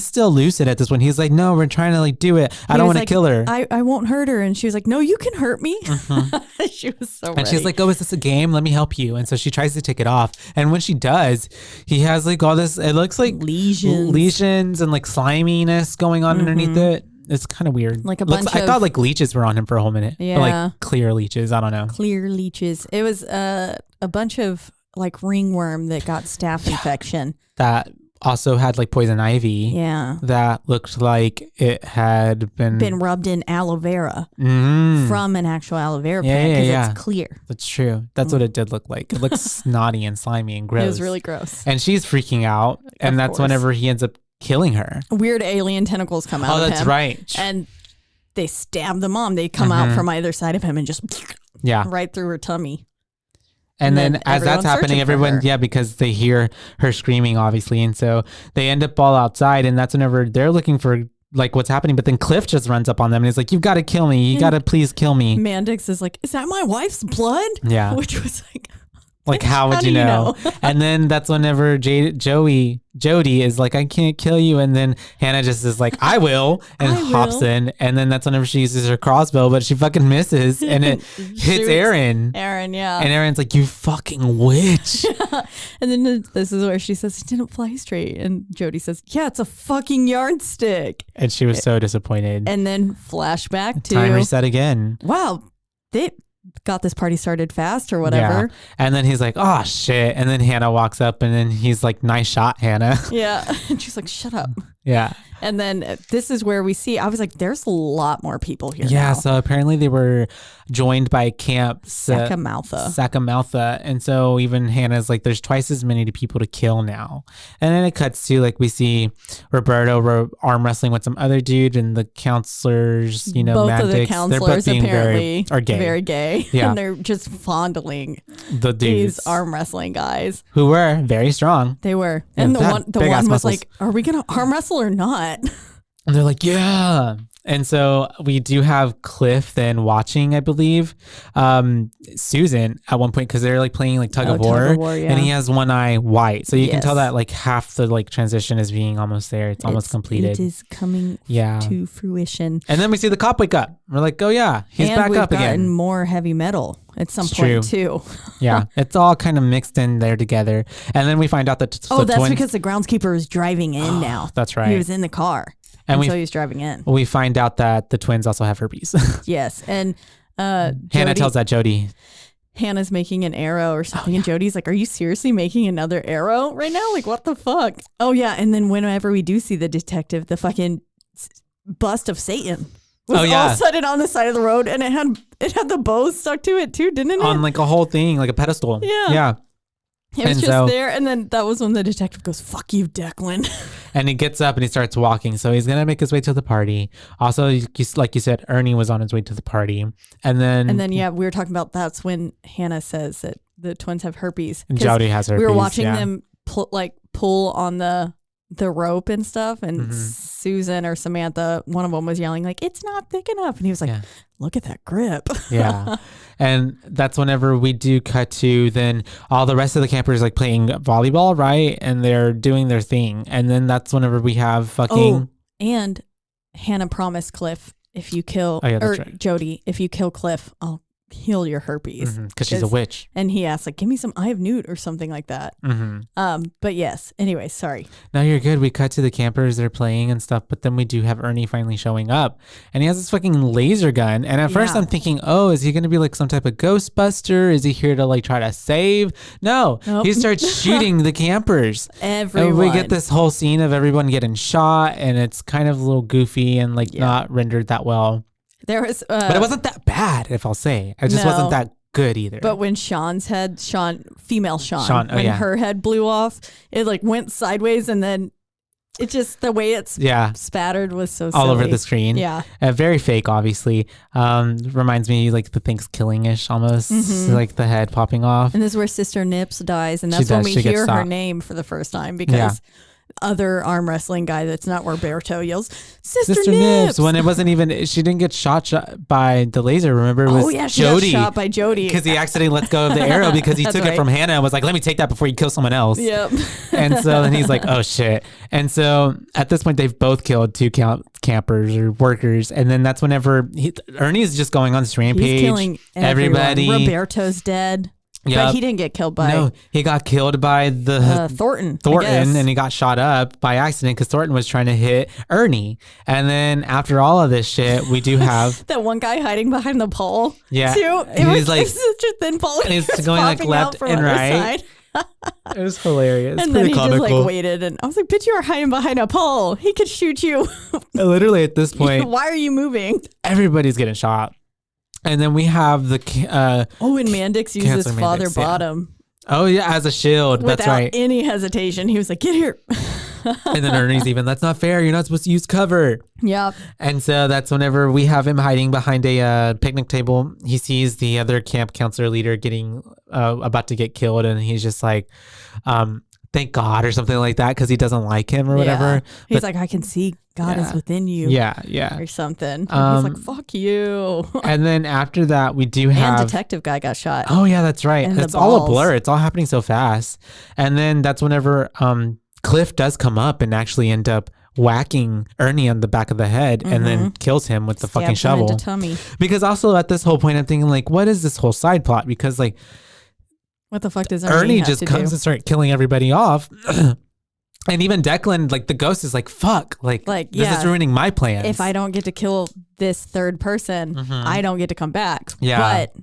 Speaker 3: still lucid at this one. He's like, no, we're trying to like do it. I don't want to kill her.
Speaker 2: I won't hurt her. And she was like, no, you can hurt me. She was so
Speaker 3: And she's like, oh, is this a game? Let me help you. And so she tries to take it off. And when she does, he has like all this, it looks like lesions and like sliminess going on underneath it. It's kind of weird.
Speaker 2: Like I
Speaker 3: thought like leeches were on him for a whole minute.
Speaker 2: Yeah.
Speaker 3: Or like clear leeches. I don't know.
Speaker 2: Clear leeches. It was a bunch of like ringworm that got staph infection.
Speaker 3: That also had like poison ivy.
Speaker 2: Yeah.
Speaker 3: That looked like it had been
Speaker 2: rubbed in aloe vera from an actual aloe vera plant because it's clear.
Speaker 3: That's true. That's what it did look like. It looks snotty and slimy and gross.
Speaker 2: It was really gross.
Speaker 3: And she's freaking out. And that's whenever he ends up killing her.
Speaker 2: Weird alien tentacles come out of him. Oh, that's
Speaker 3: right.
Speaker 2: And they stab the mom. They come out from either side of him and just right through her tummy.
Speaker 3: And then as that's happening, everyone, because they hear her screaming, obviously. And so they end up all outside. And that's whenever they're looking for like what's happening. But then Cliff just runs up on them and he's like, you've got to kill me. You got to please kill me.
Speaker 2: Mandix is like, is that my wife's blood?
Speaker 3: Yeah.
Speaker 2: Which was like,
Speaker 3: Like, how would
Speaker 2: do
Speaker 3: you
Speaker 2: you
Speaker 3: know?
Speaker 2: know?
Speaker 3: And then that's whenever Jody is like, I can't kill you. And then Hannah just is like, I will, and
Speaker 2: I
Speaker 3: hops
Speaker 2: will.
Speaker 3: in. And then that's whenever she uses her crossbow, but she fucking misses and it hits
Speaker 2: Shoots
Speaker 3: Aaron.
Speaker 2: Aaron, yeah.
Speaker 3: And Aaron's like, you fucking witch.
Speaker 2: And then this is where she says, it didn't fly straight. And Jody says, yeah, it's a fucking yardstick.
Speaker 3: And she was so disappointed.
Speaker 2: And then flashback to,
Speaker 3: Time reset again.
Speaker 2: wow, they got this party started fast or whatever.
Speaker 3: Yeah. And then he's like, oh shit. And then Hannah walks up and then he's like, nice shot, Hannah.
Speaker 2: Yeah. And she's like, shut up.
Speaker 3: Yeah.
Speaker 2: And then this is where we see, I was like, there's a lot more people here
Speaker 3: Yeah.
Speaker 2: now.
Speaker 3: So apparently they were joined by Camp Sakamaltha. And so even Hannah's like, there's twice as many people to kill now. And then it cuts to like, we see Roberto arm wrestling with some other dude and the counselors, you know,
Speaker 2: both of the
Speaker 3: Maddox,
Speaker 2: counselors
Speaker 3: they're both being
Speaker 2: apparently
Speaker 3: very
Speaker 2: gay.
Speaker 3: Yeah.
Speaker 2: And they're just fondling
Speaker 3: the dudes
Speaker 2: these arm wrestling guys.
Speaker 3: who were very strong.
Speaker 2: They were.
Speaker 3: Yeah,
Speaker 2: And
Speaker 3: they
Speaker 2: the
Speaker 3: had
Speaker 2: one
Speaker 3: big ass
Speaker 2: was
Speaker 3: muscles.
Speaker 2: like, are we going to arm wrestle or not?
Speaker 3: And they're like, yeah. And so we do have Cliff then watching, I believe, Susan at one point because they're like playing like tug of war,
Speaker 2: yeah.
Speaker 3: and he has one eye white, so you can
Speaker 2: Yes.
Speaker 3: tell that like half the like transition is being almost there. It's almost completed.
Speaker 2: It is coming
Speaker 3: Yeah.
Speaker 2: to fruition.
Speaker 3: And then we see the cop wake up. We're like, oh yeah, he's
Speaker 2: and
Speaker 3: back
Speaker 2: we've
Speaker 3: up
Speaker 2: gotten
Speaker 3: again.
Speaker 2: more heavy metal at some
Speaker 3: It's
Speaker 2: point
Speaker 3: true.
Speaker 2: too.
Speaker 3: Yeah, it's all kind of mixed in there together. And then we find out that
Speaker 2: Oh,
Speaker 3: the
Speaker 2: that's
Speaker 3: twins,
Speaker 2: because the groundskeeper is driving in now.
Speaker 3: that's right.
Speaker 2: He was in the car.
Speaker 3: And
Speaker 2: And so he's driving in.
Speaker 3: we find out that the twins also have herpes.
Speaker 2: Yes. And
Speaker 3: Hannah tells that Jody.
Speaker 2: Hannah's making an arrow or something. And Jody's like, are you seriously making another arrow right now? Like, what the fuck? Oh, yeah. And then whenever we do see the detective, the fucking bust of Satan was all sudden on the side of the road. And it had the bow stuck to it too, didn't it?
Speaker 3: On like a whole thing, like a pedestal.
Speaker 2: Yeah.
Speaker 3: Yeah.
Speaker 2: It was
Speaker 3: and
Speaker 2: just
Speaker 3: so-
Speaker 2: there. And then that was when the detective goes, fuck you, Declan.
Speaker 3: And he gets up and he starts walking. So he's going to make his way to the party. Also, like you said, Ernie was on his way to the party. And then,
Speaker 2: yeah, we were talking about that's when Hannah says that the twins have herpes.
Speaker 3: and
Speaker 2: 'Cause
Speaker 3: Jody has herpes.
Speaker 2: we were watching
Speaker 3: yeah.
Speaker 2: them pull on the rope and stuff. And
Speaker 3: Mhm.
Speaker 2: Susan or Samantha, one of them was yelling like, it's not thick enough. And he was like,
Speaker 3: Yeah.
Speaker 2: look at that grip.
Speaker 3: Yeah. And that's whenever we do cut to then all the rest of the campers like playing volleyball, right? And they're doing their thing. And then that's whenever we have fucking...
Speaker 2: Oh, and Hannah promised Cliff, if you kill,
Speaker 3: Oh, yeah, that's
Speaker 2: or
Speaker 3: right.
Speaker 2: Jody, if you kill Cliff, I'll heal your herpes.
Speaker 3: Because she's a witch.
Speaker 2: And he asked like, give me some eye of newt or something like that.
Speaker 3: Mm-hmm.
Speaker 2: But yes, anyway, sorry.
Speaker 3: No, you're good. We cut to the campers. They're playing and stuff. But then we do have Ernie finally showing up. And he has this fucking laser gun. And at first
Speaker 2: Yeah.
Speaker 3: I'm thinking, oh, is he going to be like some type of Ghostbuster? Is he here to like try to save? No.
Speaker 2: Nope.
Speaker 3: He starts shooting the campers.
Speaker 2: Everyone.
Speaker 3: And we get this whole scene of everyone getting shot. And it's kind of a little goofy and like not rendered that well.
Speaker 2: There was,
Speaker 3: But it wasn't that bad, if I'll say. It just
Speaker 2: No.
Speaker 3: wasn't that good either.
Speaker 2: but when female Sean,
Speaker 3: oh,
Speaker 2: when
Speaker 3: yeah.
Speaker 2: her head blew off, it like went sideways and then it just, the way it's
Speaker 3: yeah.
Speaker 2: spattered was so
Speaker 3: All over
Speaker 2: silly.
Speaker 3: the screen.
Speaker 2: Yeah.
Speaker 3: Very fake, obviously. Reminds me like the Thanksgiving-ish almost, like the head popping off.
Speaker 2: And this is where Sister Nips dies. And
Speaker 3: She
Speaker 2: that's when
Speaker 3: does.
Speaker 2: we
Speaker 3: She gets
Speaker 2: hear her
Speaker 3: stopped.
Speaker 2: name for the first time because other arm wrestling guy that's not Roberto yells, Sister
Speaker 3: Sister
Speaker 2: Nips.
Speaker 3: When it wasn't even, she didn't get shot by the laser. Remember, it was
Speaker 2: Oh, yeah, she
Speaker 3: Jody.
Speaker 2: got shot by Jody.
Speaker 3: Because he accidentally let go of the arrow because he
Speaker 2: That's
Speaker 3: took it
Speaker 2: right.
Speaker 3: from Hannah and was like, let me take that before you kill someone else.
Speaker 2: Yep.
Speaker 3: And so then he's like, oh shit. And so at this point, they've both killed two campers or workers. And then that's whenever Ernie's just going on this rampage.
Speaker 2: He's killing
Speaker 3: everybody.
Speaker 2: everyone. Roberto's dead.
Speaker 3: Yeah.
Speaker 2: But he didn't get killed by
Speaker 3: No, he got killed by the
Speaker 2: Thornton. I guess.
Speaker 3: and he got shot up by accident because Thornton was trying to hit Ernie. And then after all of this shit, we do have
Speaker 2: that one guy hiding behind the pole.
Speaker 3: Yeah.
Speaker 2: Too.
Speaker 3: And he's like-
Speaker 2: it's such a thin pole.
Speaker 3: and he's
Speaker 2: He was
Speaker 3: going, like,
Speaker 2: popping
Speaker 3: left
Speaker 2: out from
Speaker 3: and
Speaker 2: other
Speaker 3: right.
Speaker 2: side.
Speaker 3: it was hilarious.
Speaker 2: And then
Speaker 3: Pretty
Speaker 2: he
Speaker 3: comical.
Speaker 2: just like waited, and I was like, "Bitch, you are hiding behind a pole. He could shoot you.
Speaker 3: Literally at this point,
Speaker 2: Why are you moving?"
Speaker 3: everybody's getting shot. And then we have the
Speaker 2: Oh, and Mandix used his
Speaker 3: Cancer
Speaker 2: father
Speaker 3: Mandix, yeah.
Speaker 2: bottom
Speaker 3: oh yeah, as a shield.
Speaker 2: without
Speaker 3: That's right.
Speaker 2: any hesitation. He was like, "Get here."
Speaker 3: And then Ernie's even, that's not fair. You're not supposed to use cover.
Speaker 2: Yep.
Speaker 3: And so that's whenever we have him hiding behind a picnic table. He sees the other camp counselor leader getting about to get killed, and he's just like, thank God or something like that because he doesn't like him or whatever.
Speaker 2: Yeah. He's
Speaker 3: But,
Speaker 2: like, I can see God is within you.
Speaker 3: Yeah.
Speaker 2: Or something. And he's like, fuck you.
Speaker 3: And then after that, we do have...
Speaker 2: And detective guy got shot.
Speaker 3: Oh, yeah, that's right.
Speaker 2: And
Speaker 3: It's
Speaker 2: the
Speaker 3: all a
Speaker 2: balls.
Speaker 3: blur. It's all happening so fast. And then that's whenever Cliff does come up and actually end up whacking Ernie on the back of the head and then kills him with the fucking
Speaker 2: Stabs him
Speaker 3: shovel.
Speaker 2: into tummy.
Speaker 3: Because also at this whole point, I'm thinking like, what is this whole side plot? Because like
Speaker 2: What the fuck does
Speaker 3: Ernie
Speaker 2: have
Speaker 3: just
Speaker 2: to
Speaker 3: comes
Speaker 2: do?
Speaker 3: and start killing everybody off. And even Declan, like the ghost is like, fuck, like this is ruining my plans.
Speaker 2: If I don't get to kill this third person, I don't get to come back.
Speaker 3: Yeah.
Speaker 2: But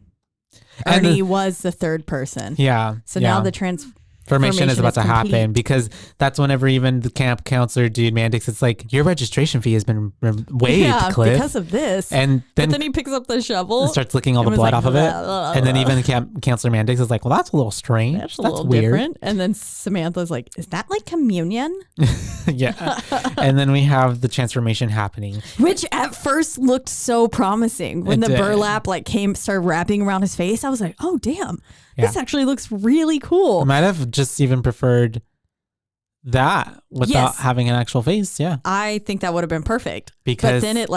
Speaker 3: And
Speaker 2: Ernie was the third person.
Speaker 3: Yeah.
Speaker 2: So
Speaker 3: yeah.
Speaker 2: now the transformation
Speaker 3: is about to happen
Speaker 2: complete.
Speaker 3: because that's whenever even the camp counselor dude Mandix, it's like your registration fee has been waived, Cliff.
Speaker 2: Because of this.
Speaker 3: And
Speaker 2: but then he picks up the shovel,
Speaker 3: starts licking all the
Speaker 2: and was
Speaker 3: blood
Speaker 2: like,
Speaker 3: off of it,
Speaker 2: blah, blah,
Speaker 3: and then
Speaker 2: blah.
Speaker 3: even counselor Mandix is like, well, that's a little strange.
Speaker 2: That's a
Speaker 3: That's
Speaker 2: little
Speaker 3: weird.
Speaker 2: different. And then Samantha's like, is that like communion?
Speaker 3: Yeah. And then we have the transformation happening.
Speaker 2: Which at first looked so promising. When
Speaker 3: It
Speaker 2: the
Speaker 3: did.
Speaker 2: burlap started wrapping around his face, I was like, oh damn, this actually looks really cool.
Speaker 3: I might have just even preferred that without having an actual face. Yeah.
Speaker 2: I think that would have been perfect.
Speaker 3: Because
Speaker 2: but then it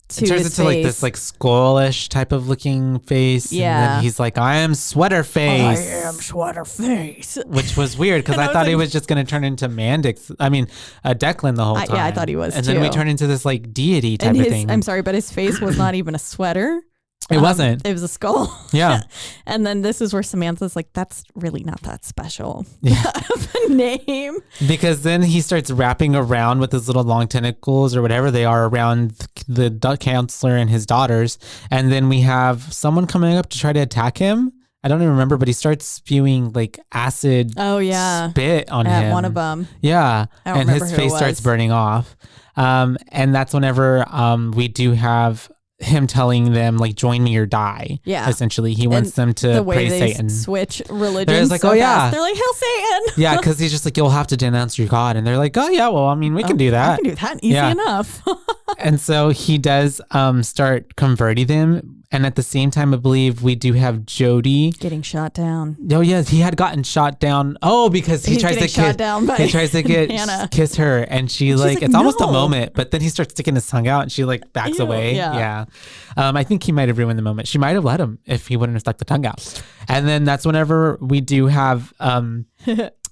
Speaker 3: it turns into like this like squallish type of looking face.
Speaker 2: Yeah.
Speaker 3: And then he's like, I am sweater face.
Speaker 2: I am sweater face.
Speaker 3: Which was weird because I thought he was just going to turn into Mandix. I mean, Declan the whole time.
Speaker 2: Yeah, I thought he was
Speaker 3: And
Speaker 2: too.
Speaker 3: then we turn into this like deity type of thing.
Speaker 2: I'm sorry, but his face was not even a sweater.
Speaker 3: It wasn't.
Speaker 2: It was a skull.
Speaker 3: Yeah.
Speaker 2: And then this is where Samantha's like, that's really not that special.
Speaker 3: Yeah.
Speaker 2: Of a name.
Speaker 3: Because then he starts wrapping around with his little long tentacles or whatever they are around the counselor and his daughters. And then we have someone coming up to try to attack him. I don't even remember, but he starts spewing like acid spit on
Speaker 2: At
Speaker 3: him.
Speaker 2: one of them.
Speaker 3: Yeah.
Speaker 2: I don't
Speaker 3: And
Speaker 2: remember
Speaker 3: his
Speaker 2: who it
Speaker 3: face starts
Speaker 2: was.
Speaker 3: burning off. And that's whenever we do have him telling them like join me or die.
Speaker 2: Yeah.
Speaker 3: Essentially, he wants them to
Speaker 2: The way
Speaker 3: praise
Speaker 2: they
Speaker 3: Satan.
Speaker 2: switch religions.
Speaker 3: They're just like,
Speaker 2: so
Speaker 3: oh, yeah.
Speaker 2: fast. They're like, hail Satan.
Speaker 3: Yeah, because he's just like, you'll have to denounce your God. And they're like, oh, yeah, well, I mean, we can do that.
Speaker 2: I can do that easy
Speaker 3: Yeah.
Speaker 2: enough.
Speaker 3: And so he does start converting them. And at the same time, I believe we do have Jody.
Speaker 2: Getting shot down.
Speaker 3: Oh, yes, he had gotten shot down. Oh, because he
Speaker 2: He's
Speaker 3: tries to
Speaker 2: getting shot down by
Speaker 3: he tries to get
Speaker 2: Hannah.
Speaker 3: kiss her. And she's
Speaker 2: like,
Speaker 3: it's almost a
Speaker 2: "No."
Speaker 3: moment. But then he starts sticking his tongue out and she like backs
Speaker 2: Ew,
Speaker 3: away.
Speaker 2: yeah.
Speaker 3: I think he might have ruined the moment. She might have let him if he wouldn't have stuck the tongue out. And then that's whenever we do have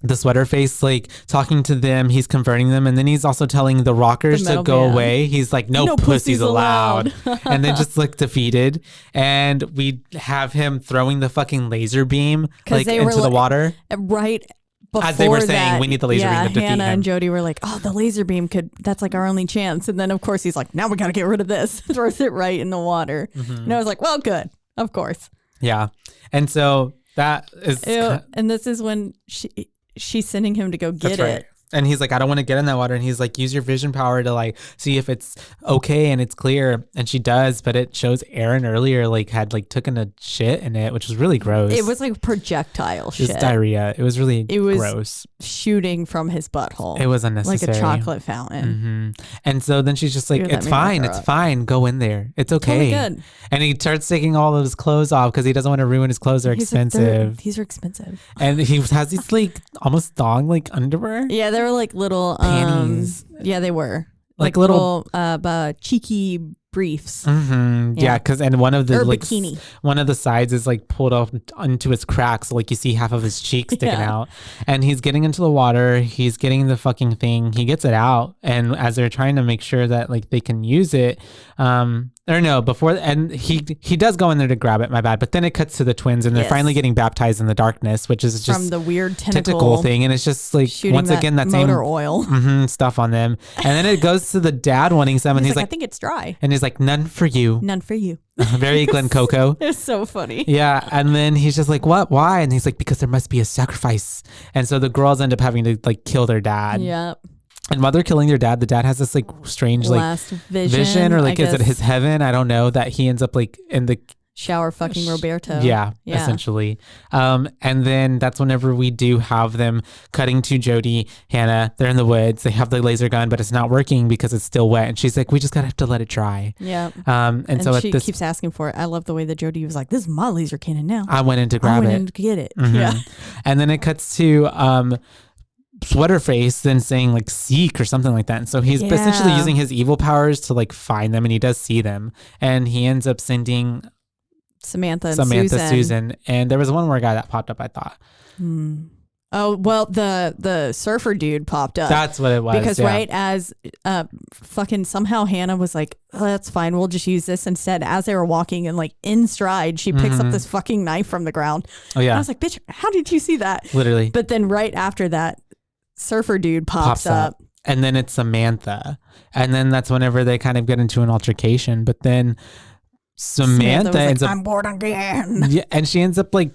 Speaker 3: the sweater face like talking to them. He's converting them. And then he's also telling the rockers
Speaker 2: The
Speaker 3: to
Speaker 2: metal
Speaker 3: go
Speaker 2: band.
Speaker 3: away. He's like, no pussies allowed. And then just like defeated. And we have him throwing the fucking laser beam like
Speaker 2: they were
Speaker 3: into the
Speaker 2: like-
Speaker 3: water.
Speaker 2: Right before
Speaker 3: As they were saying,
Speaker 2: that,
Speaker 3: we need the laser beam to defeat
Speaker 2: Hannah
Speaker 3: him.
Speaker 2: and Jody were like, oh, the laser beam that's like our only chance. And then of course he's like, now we got to get rid of this. Throws it right in the water. And I was like, well, good. Of course.
Speaker 3: Yeah. And so that is...
Speaker 2: And this is when she's sending him to go get
Speaker 3: That's right.
Speaker 2: it.
Speaker 3: And he's like, I don't want to get in that water. And he's like, use your vision power to like see if it's okay and it's clear. And she does, but it shows Aaron earlier like had like taken a shit in it, which was really gross.
Speaker 2: It was like projectile
Speaker 3: It was
Speaker 2: shit.
Speaker 3: diarrhea. It was really
Speaker 2: was
Speaker 3: gross.
Speaker 2: Shooting from his butthole.
Speaker 3: It was unnecessary.
Speaker 2: Like a chocolate fountain.
Speaker 3: And so then she's just like,
Speaker 2: Dude, that
Speaker 3: it's
Speaker 2: made me
Speaker 3: fine.
Speaker 2: throw
Speaker 3: It's
Speaker 2: up.
Speaker 3: fine. Go in there. It's okay.
Speaker 2: Totally good.
Speaker 3: And he starts taking all of his clothes off because he doesn't want to ruin his clothes. They're
Speaker 2: He's like,
Speaker 3: expensive.
Speaker 2: these are expensive.
Speaker 3: And he has these like almost thong like underwear.
Speaker 2: Yeah, they were like little
Speaker 3: Panties.
Speaker 2: Yeah, they were
Speaker 3: Like little-
Speaker 2: cheeky briefs.
Speaker 3: Mm-hmm. Yeah,
Speaker 2: Yeah.
Speaker 3: because and one of the
Speaker 2: Or
Speaker 3: like
Speaker 2: bikini.
Speaker 3: one of the sides is like pulled up onto his cracks, so like you see half of his cheek sticking
Speaker 2: Yeah.
Speaker 3: out. And he's getting into the water. He's getting the fucking thing. He gets it out, and as they're trying to make sure that like they can use it, or no, before and he does go in there to grab it. My bad. But then it cuts to the twins, and they're
Speaker 2: Yes.
Speaker 3: finally getting baptized in the darkness, which is just
Speaker 2: From the weird
Speaker 3: tentacle thing, and it's just like
Speaker 2: shooting
Speaker 3: once again that
Speaker 2: motor
Speaker 3: same
Speaker 2: oil.
Speaker 3: stuff on them. And then it goes to the dad wanting some, and
Speaker 2: He's
Speaker 3: he's
Speaker 2: like,
Speaker 3: like,
Speaker 2: I think it's dry.
Speaker 3: and he's like, none for you.
Speaker 2: None for you.
Speaker 3: Very Glen Coco.
Speaker 2: It's so funny.
Speaker 3: Yeah. And then he's just like, what? Why? And he's like, because there must be a sacrifice. And so the girls end up having to like kill their dad.
Speaker 2: Yep.
Speaker 3: And while they're killing their dad, the dad has this like strange like
Speaker 2: Last vision,
Speaker 3: or like
Speaker 2: I
Speaker 3: is it
Speaker 2: guess.
Speaker 3: his heaven? I don't know. That he ends up like in the
Speaker 2: shower fucking Roberto.
Speaker 3: Yeah, essentially. And then that's whenever we do have them cutting to Jody, Hannah. They're in the woods. They have the laser gun, but it's not working because it's still wet. And she's like, we just gotta have to let it dry.
Speaker 2: Yeah.
Speaker 3: And so
Speaker 2: she keeps asking for it. I love the way that Jody was like, this is my laser cannon now.
Speaker 3: I went in to grab it.
Speaker 2: I went in to get it. Yeah.
Speaker 3: And then it cuts to Sweaterface then saying like seek or something like that. And so he's essentially using his evil powers to like find them, and he does see them. And he ends up sending
Speaker 2: Samantha and
Speaker 3: Susan. And there was one more guy that popped up, I thought.
Speaker 2: Oh, well, the surfer dude popped up.
Speaker 3: That's what it was.
Speaker 2: Because right as fucking somehow Hannah was like, oh, that's fine, we'll just use this instead. As they were walking and like in stride, she picks up this fucking knife from the ground.
Speaker 3: Oh, yeah.
Speaker 2: And I was like, bitch, how did you see that?
Speaker 3: Literally.
Speaker 2: But then right after that, surfer dude pops up.
Speaker 3: And then it's Samantha. And then that's whenever they kind of get into an altercation. But then Samantha ends up,
Speaker 2: I'm bored again.
Speaker 3: Yeah, and she ends up like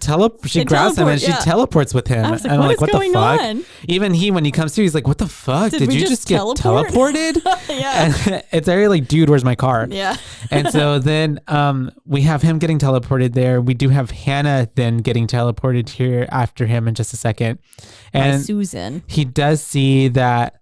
Speaker 3: she grabs him and she teleports with him.
Speaker 2: I was like,
Speaker 3: and I'm
Speaker 2: what
Speaker 3: the fuck?
Speaker 2: on?
Speaker 3: Even he, when he comes to, he's like, what the fuck? Did you just get teleported?
Speaker 2: Yeah.
Speaker 3: And it's very like, dude, where's my car?
Speaker 2: Yeah.
Speaker 3: And so then we have him getting teleported there. We do have Hannah then getting teleported here after him in just a second. And
Speaker 2: by Susan.
Speaker 3: He does see that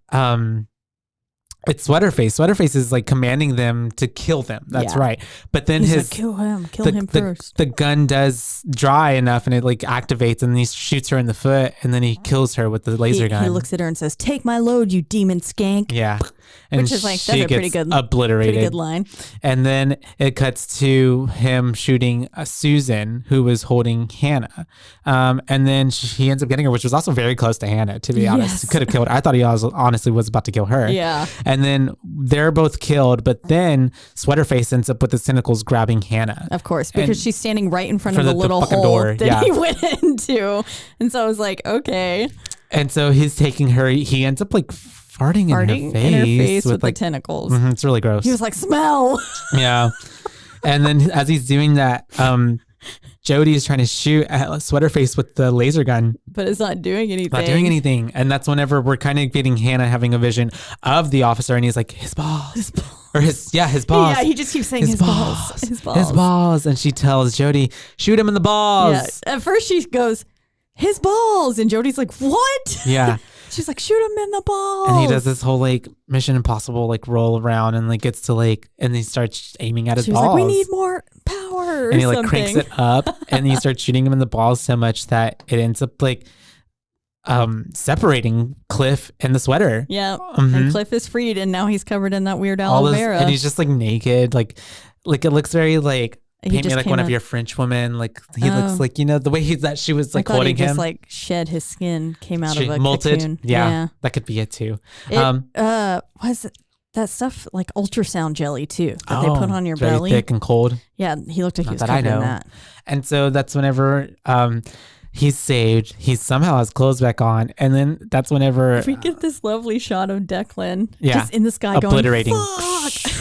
Speaker 3: it's Sweaterface. Sweaterface is like commanding them to kill them. That's right. But then
Speaker 2: he's like, kill him first.
Speaker 3: The gun does dry enough and it like activates, and he shoots her in the foot, and then he kills her with the laser gun.
Speaker 2: He looks at her and says, take my load, you demon skank.
Speaker 3: Yeah. And
Speaker 2: which is like, that's a pretty good
Speaker 3: obliterated.
Speaker 2: Pretty good line.
Speaker 3: And then it cuts to him shooting Susan, who was holding Hannah. And then he ends up getting her, which was also very close to Hannah, to be honest. He could have killed her. I thought he honestly was about to kill her.
Speaker 2: Yeah.
Speaker 3: And then they're both killed, but then Sweaterface ends up with the tentacles grabbing Hannah.
Speaker 2: Of course, because she's standing right in front of the little hole door that he went into. And so I was like, okay.
Speaker 3: And so he's taking her, he ends up like farting in her face
Speaker 2: with like, the tentacles.
Speaker 3: It's really gross.
Speaker 2: He was like, smell.
Speaker 3: Yeah. And then as he's doing that, Jody is trying to shoot at Sweaterface with the laser gun.
Speaker 2: But it's not doing anything.
Speaker 3: And that's whenever we're kind of getting Hannah having a vision of the officer, and he's like, his balls. Or his balls.
Speaker 2: Yeah, he just keeps saying his balls.
Speaker 3: His balls. And she tells Jody, shoot him in the balls.
Speaker 2: Yeah. At first she goes, his balls. And Jody's like, what?
Speaker 3: Yeah.
Speaker 2: She's like, shoot him in the balls.
Speaker 3: And he does this whole like Mission Impossible like roll around and like gets to like, and he starts aiming at his balls.
Speaker 2: Like, we need more power.
Speaker 3: And he like cranks it up and he starts shooting him in the balls so much that it ends up like separating Cliff and the sweater.
Speaker 2: Yeah. And Cliff is freed, and now he's covered in that weird aloe vera.
Speaker 3: And he's just like naked. Like it looks very like, paint me like one of your French women. Like he looks like, the way she was like holding him.
Speaker 2: Just like shed his skin, came out of a
Speaker 3: molted.
Speaker 2: cocoon.
Speaker 3: Yeah, that could be it too.
Speaker 2: Was it that stuff like ultrasound jelly too that they put on your belly?
Speaker 3: Thick and cold.
Speaker 2: Yeah, he looked like he was covered in that.
Speaker 3: And so that's whenever he's saved. He somehow has clothes back on, and then that's whenever
Speaker 2: we get this lovely shot of Declan
Speaker 3: just
Speaker 2: in the sky
Speaker 3: obliterating.
Speaker 2: Going, fuck.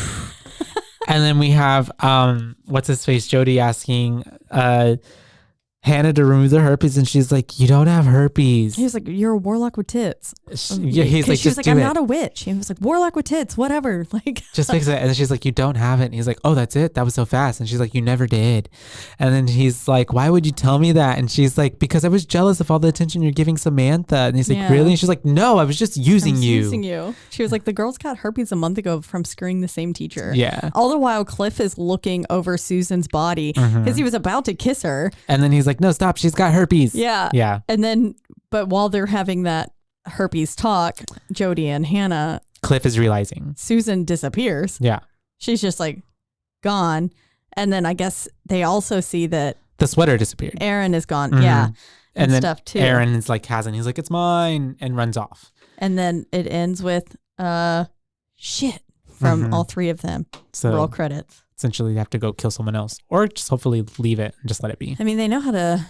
Speaker 3: And then we have what's his face, Jody asking Hannah to remove the herpes, and she's like, you don't have herpes.
Speaker 2: He was like, you're a warlock with tits.
Speaker 3: Yeah, he's like,
Speaker 2: she was like, I'm not a witch. He was like, warlock with tits, whatever. Like,
Speaker 3: just fix it. And then she's like, you don't have it. And he's like, oh, that's it? That was so fast. And she's like, you never did. And then he's like, why would you tell me that? And she's like, because I was jealous of all the attention you're giving Samantha. And he's like, really? And she's like, no, I was just using you.
Speaker 2: She was like, the girls got herpes a month ago from screwing the same teacher.
Speaker 3: Yeah.
Speaker 2: All the while Cliff is looking over Susan's body because he was about to kiss her.
Speaker 3: And then he's like, no, stop. She's got herpes.
Speaker 2: Yeah.
Speaker 3: Yeah.
Speaker 2: And then, but while they're having that herpes talk, Jody and Hannah,
Speaker 3: Cliff is realizing
Speaker 2: Susan disappears.
Speaker 3: Yeah.
Speaker 2: She's just like gone. And then I guess they also see that
Speaker 3: the sweater disappeared.
Speaker 2: Aaron is gone. Yeah.
Speaker 3: And then
Speaker 2: stuff too.
Speaker 3: Aaron is like, he's like, it's mine, and runs off.
Speaker 2: And then it ends with shit from all three of them.
Speaker 3: So
Speaker 2: roll credits.
Speaker 3: Essentially, you have to go kill someone else, or just hopefully leave it and just let it be.
Speaker 2: I mean, they know how to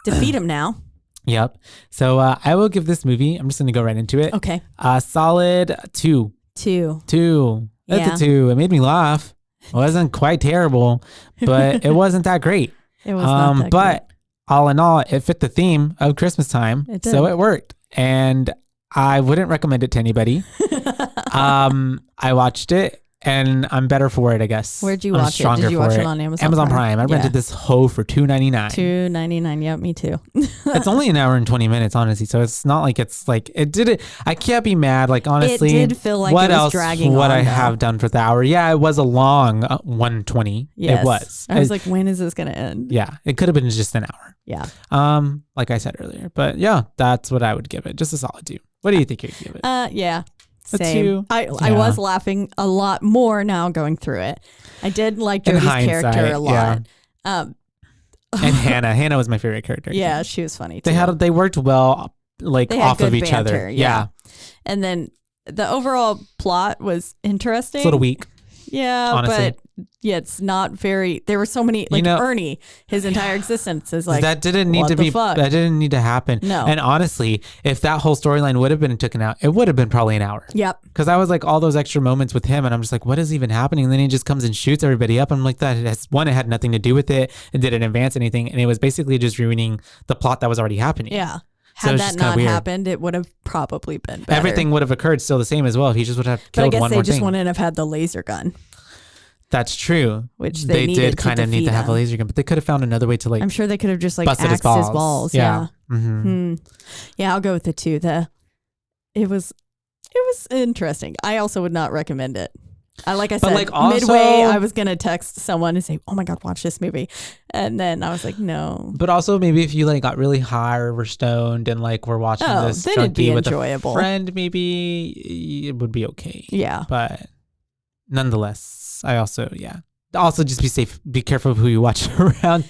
Speaker 2: defeat him now.
Speaker 3: Yep. So I will give this movie, I'm just going to go right into it.
Speaker 2: Okay.
Speaker 3: Solid 2.
Speaker 2: 2.
Speaker 3: That's a 2. It made me laugh. It wasn't quite terrible, but it wasn't that great.
Speaker 2: It was not that
Speaker 3: but great. All in all, it fit the theme of Christmas time.
Speaker 2: It did.
Speaker 3: So it worked. And I wouldn't recommend it to anybody. I watched it And I'm better for it, I guess.
Speaker 2: Where'd you watch it? Did you watch it on Amazon
Speaker 3: Prime? I rented this hoe for $2.99.
Speaker 2: $2.99. Yep, me too.
Speaker 3: It's only an hour and 20 minutes, honestly. So it's not like it's like it did it. I can't be mad. Like honestly,
Speaker 2: it did feel like
Speaker 3: what
Speaker 2: it was
Speaker 3: else
Speaker 2: dragging
Speaker 3: would
Speaker 2: on,
Speaker 3: I
Speaker 2: though.
Speaker 3: have done for the hour? Yeah, it was a long 120.
Speaker 2: Yes.
Speaker 3: It was.
Speaker 2: I was like, when is this gonna end?
Speaker 3: Yeah, it could have been just an hour.
Speaker 2: Yeah.
Speaker 3: Like I said earlier, but yeah, that's what I would give it. Just a solid 2. What do you think you'd give it?
Speaker 2: Yeah.
Speaker 3: A
Speaker 2: Same.
Speaker 3: 2.
Speaker 2: I was laughing a lot more now going through it. I did like Jody's character a lot.
Speaker 3: Yeah. And Hannah was my favorite character.
Speaker 2: Yeah, she was funny too.
Speaker 3: They worked well, like off of each other. Yeah.
Speaker 2: And then the overall plot was interesting.
Speaker 3: It's a little weak.
Speaker 2: Yeah,
Speaker 3: honestly.
Speaker 2: but yeah, it's not very. There were so many. Like Ernie, his entire existence is like
Speaker 3: that didn't need to be. Fuck? That didn't need to happen.
Speaker 2: No.
Speaker 3: And honestly, if that whole storyline would have been taken out, it would have been probably an hour.
Speaker 2: Yep.
Speaker 3: Because I was like all those extra moments with him, and I'm just like, what is even happening? And then he just comes and shoots everybody up. I'm like, it had nothing to do with it. It didn't advance anything, and it was basically just ruining the plot that was already happening.
Speaker 2: Yeah.
Speaker 3: So
Speaker 2: Had that not happened, it would have probably been better.
Speaker 3: Everything would have occurred still the same as well. If he just would have killed one more thing.
Speaker 2: But I guess they just wouldn't have had the laser gun.
Speaker 3: That's true.
Speaker 2: Which
Speaker 3: they did kind of need to have a laser gun, but they could have found another way to like.
Speaker 2: I'm sure they could have just like
Speaker 3: busted
Speaker 2: axed his balls. Yeah.
Speaker 3: Mm-hmm.
Speaker 2: Yeah, I'll go with the 2. It was interesting. I also would not recommend it. Like I said,
Speaker 3: like also,
Speaker 2: midway, I was gonna text someone and say, "Oh my god, watch this movie," and then I was like, "No."
Speaker 3: But also, maybe if you like got really high or were stoned and like we're watching this
Speaker 2: then it'd be
Speaker 3: with
Speaker 2: enjoyable.
Speaker 3: a friend, maybe it would be okay.
Speaker 2: Yeah,
Speaker 3: but nonetheless, Also, just be safe. Be careful of who you watch around,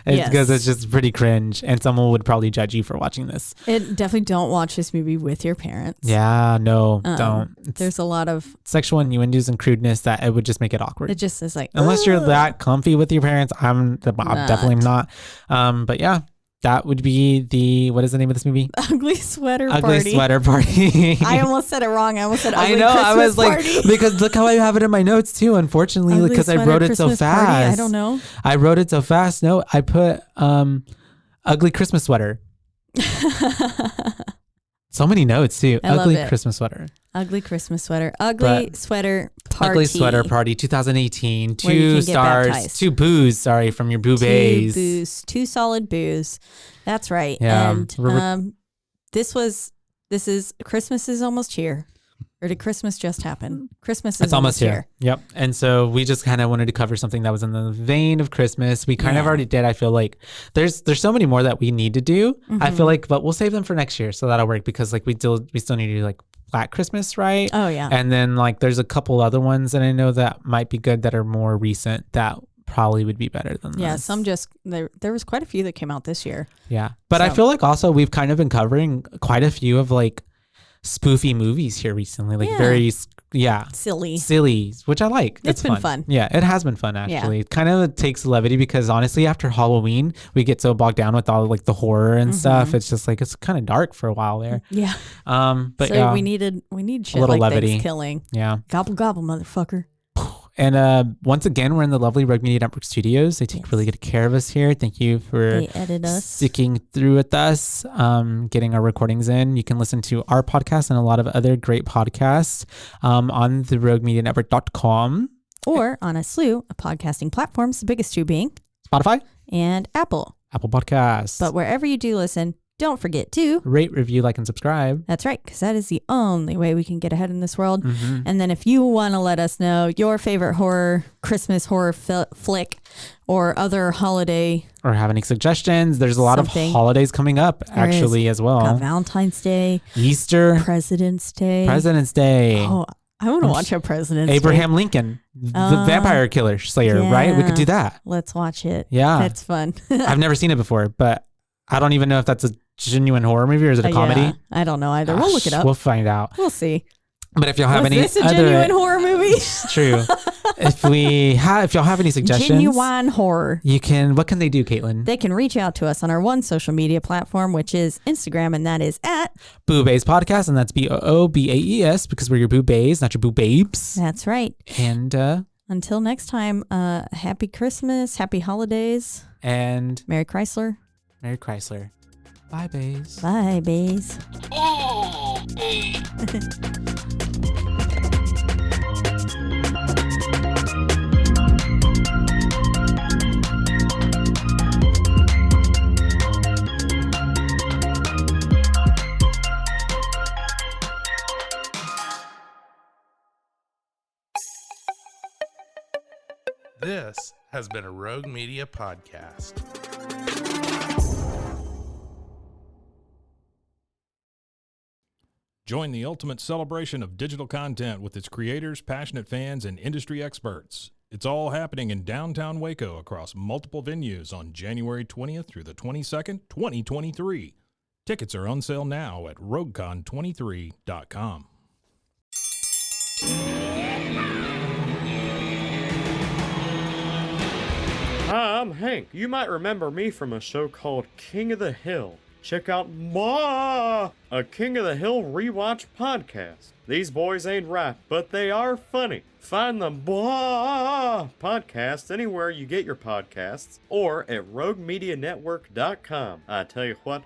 Speaker 3: because it's just pretty cringe, and someone would probably judge you for watching this.
Speaker 2: Definitely don't watch this movie with your parents.
Speaker 3: Yeah, no, don't.
Speaker 2: There's a lot of
Speaker 3: sexual innuendos and crudeness that it would just make it awkward.
Speaker 2: It just is like,
Speaker 3: unless you're that comfy with your parents, I'm definitely not. But yeah. That would be what is the name of this movie?
Speaker 2: Ugly Sweater Party.
Speaker 3: Ugly Sweater Party.
Speaker 2: I almost said it wrong. I almost said Ugly
Speaker 3: Christmas
Speaker 2: Party.
Speaker 3: I was like, because look how I have it in my notes too, unfortunately, because I wrote it so fast.
Speaker 2: Party? I don't know.
Speaker 3: I wrote it so fast. No, I put Ugly Christmas Sweater. So many notes too. Ugly Christmas Sweater.
Speaker 2: Ugly Christmas Sweater. Ugly Sweater Party.
Speaker 3: Ugly Sweater Party 2018. 2 stars. 2 boos, sorry, from your BooBaes.
Speaker 2: 2 boos. 2 solid boos. That's right.
Speaker 3: Yeah.
Speaker 2: And this is Christmas is almost here. Or did Christmas just happen? Christmas is almost here.
Speaker 3: Yep. And so we just kind of wanted to cover something that was in the vein of Christmas. We kind of already did. I feel like there's so many more that we need to do. Mm-hmm. I feel like, but we'll save them for next year. So that'll work because like we still need to do like Black Christmas, right?
Speaker 2: Oh yeah.
Speaker 3: And then like there's a couple other ones that I know that might be good that are more recent that probably would be better than
Speaker 2: yeah,
Speaker 3: this.
Speaker 2: some just there was quite a few that came out this year.
Speaker 3: Yeah. But I feel like also we've kind of been covering quite a few of like spoofy movies here recently, like very silly, which I like.
Speaker 2: It's been fun.
Speaker 3: Yeah, it has been fun actually. It kind of takes levity because honestly after Halloween we get so bogged down with all like the horror and stuff. It's just like it's kind of dark for a while there.
Speaker 2: Yeah.
Speaker 3: But
Speaker 2: so we need shit a little like levity. Killing.
Speaker 3: Yeah.
Speaker 2: Gobble gobble, motherfucker.
Speaker 3: And once again, we're in the lovely Rogue Media Network studios. They take really good care of us here. Thank you for sticking through with us, getting our recordings in. You can listen to our podcast and a lot of other great podcasts on the roguemedianetwork.com.
Speaker 2: Or on a slew of podcasting platforms, the biggest 2 being
Speaker 3: Spotify
Speaker 2: and Apple
Speaker 3: Podcasts.
Speaker 2: But wherever you do listen, don't forget to
Speaker 3: rate, review, like, and subscribe.
Speaker 2: That's right, because that is the only way we can get ahead in this world. Mm-hmm. And then if you want to let us know your favorite Christmas horror flick or other holiday.
Speaker 3: Or have any suggestions. There's a lot of holidays coming up actually as well.
Speaker 2: Got Valentine's Day.
Speaker 3: Easter.
Speaker 2: President's Day.
Speaker 3: Oh,
Speaker 2: I want to watch a President's
Speaker 3: Abraham Lincoln, the vampire killer slayer, right? We could do that.
Speaker 2: Let's watch it.
Speaker 3: Yeah.
Speaker 2: That's fun.
Speaker 3: I've never seen it before, but I don't even know if that's a genuine horror movie or is it a comedy?
Speaker 2: Yeah, I don't know either. We'll look it up.
Speaker 3: We'll find out.
Speaker 2: We'll see.
Speaker 3: But if y'all have any
Speaker 2: this a genuine horror movie?
Speaker 3: It's true. if y'all have any suggestions,
Speaker 2: genuine horror,
Speaker 3: what can they do, Caitlin?
Speaker 2: They can reach out to us on our one social media platform, which is Instagram, and that is at
Speaker 3: BooBaes Podcast, and that's BOOBAES because we're your BooBaes, not your BooBabes.
Speaker 2: That's right.
Speaker 3: And
Speaker 2: until next time, happy Christmas, happy holidays,
Speaker 3: and
Speaker 2: Merry Chrysler.
Speaker 3: Merry Chrysler. Bye, Baes.
Speaker 2: Bye, Baes.
Speaker 5: Oh, This has been a Rogue Media podcast.
Speaker 6: Join the ultimate celebration of digital content with its creators, passionate fans, and industry experts. It's all happening in downtown Waco across multiple venues on January 20th through the 22nd, 2023. Tickets are on sale now at roguecon23.com.
Speaker 4: Hi, I'm Hank. You might remember me from a show called King of the Hill. Check out a King of the Hill rewatch podcast. These boys ain't right, but they are funny. Find the podcast anywhere you get your podcasts or at roguemedianetwork.com. I tell you what.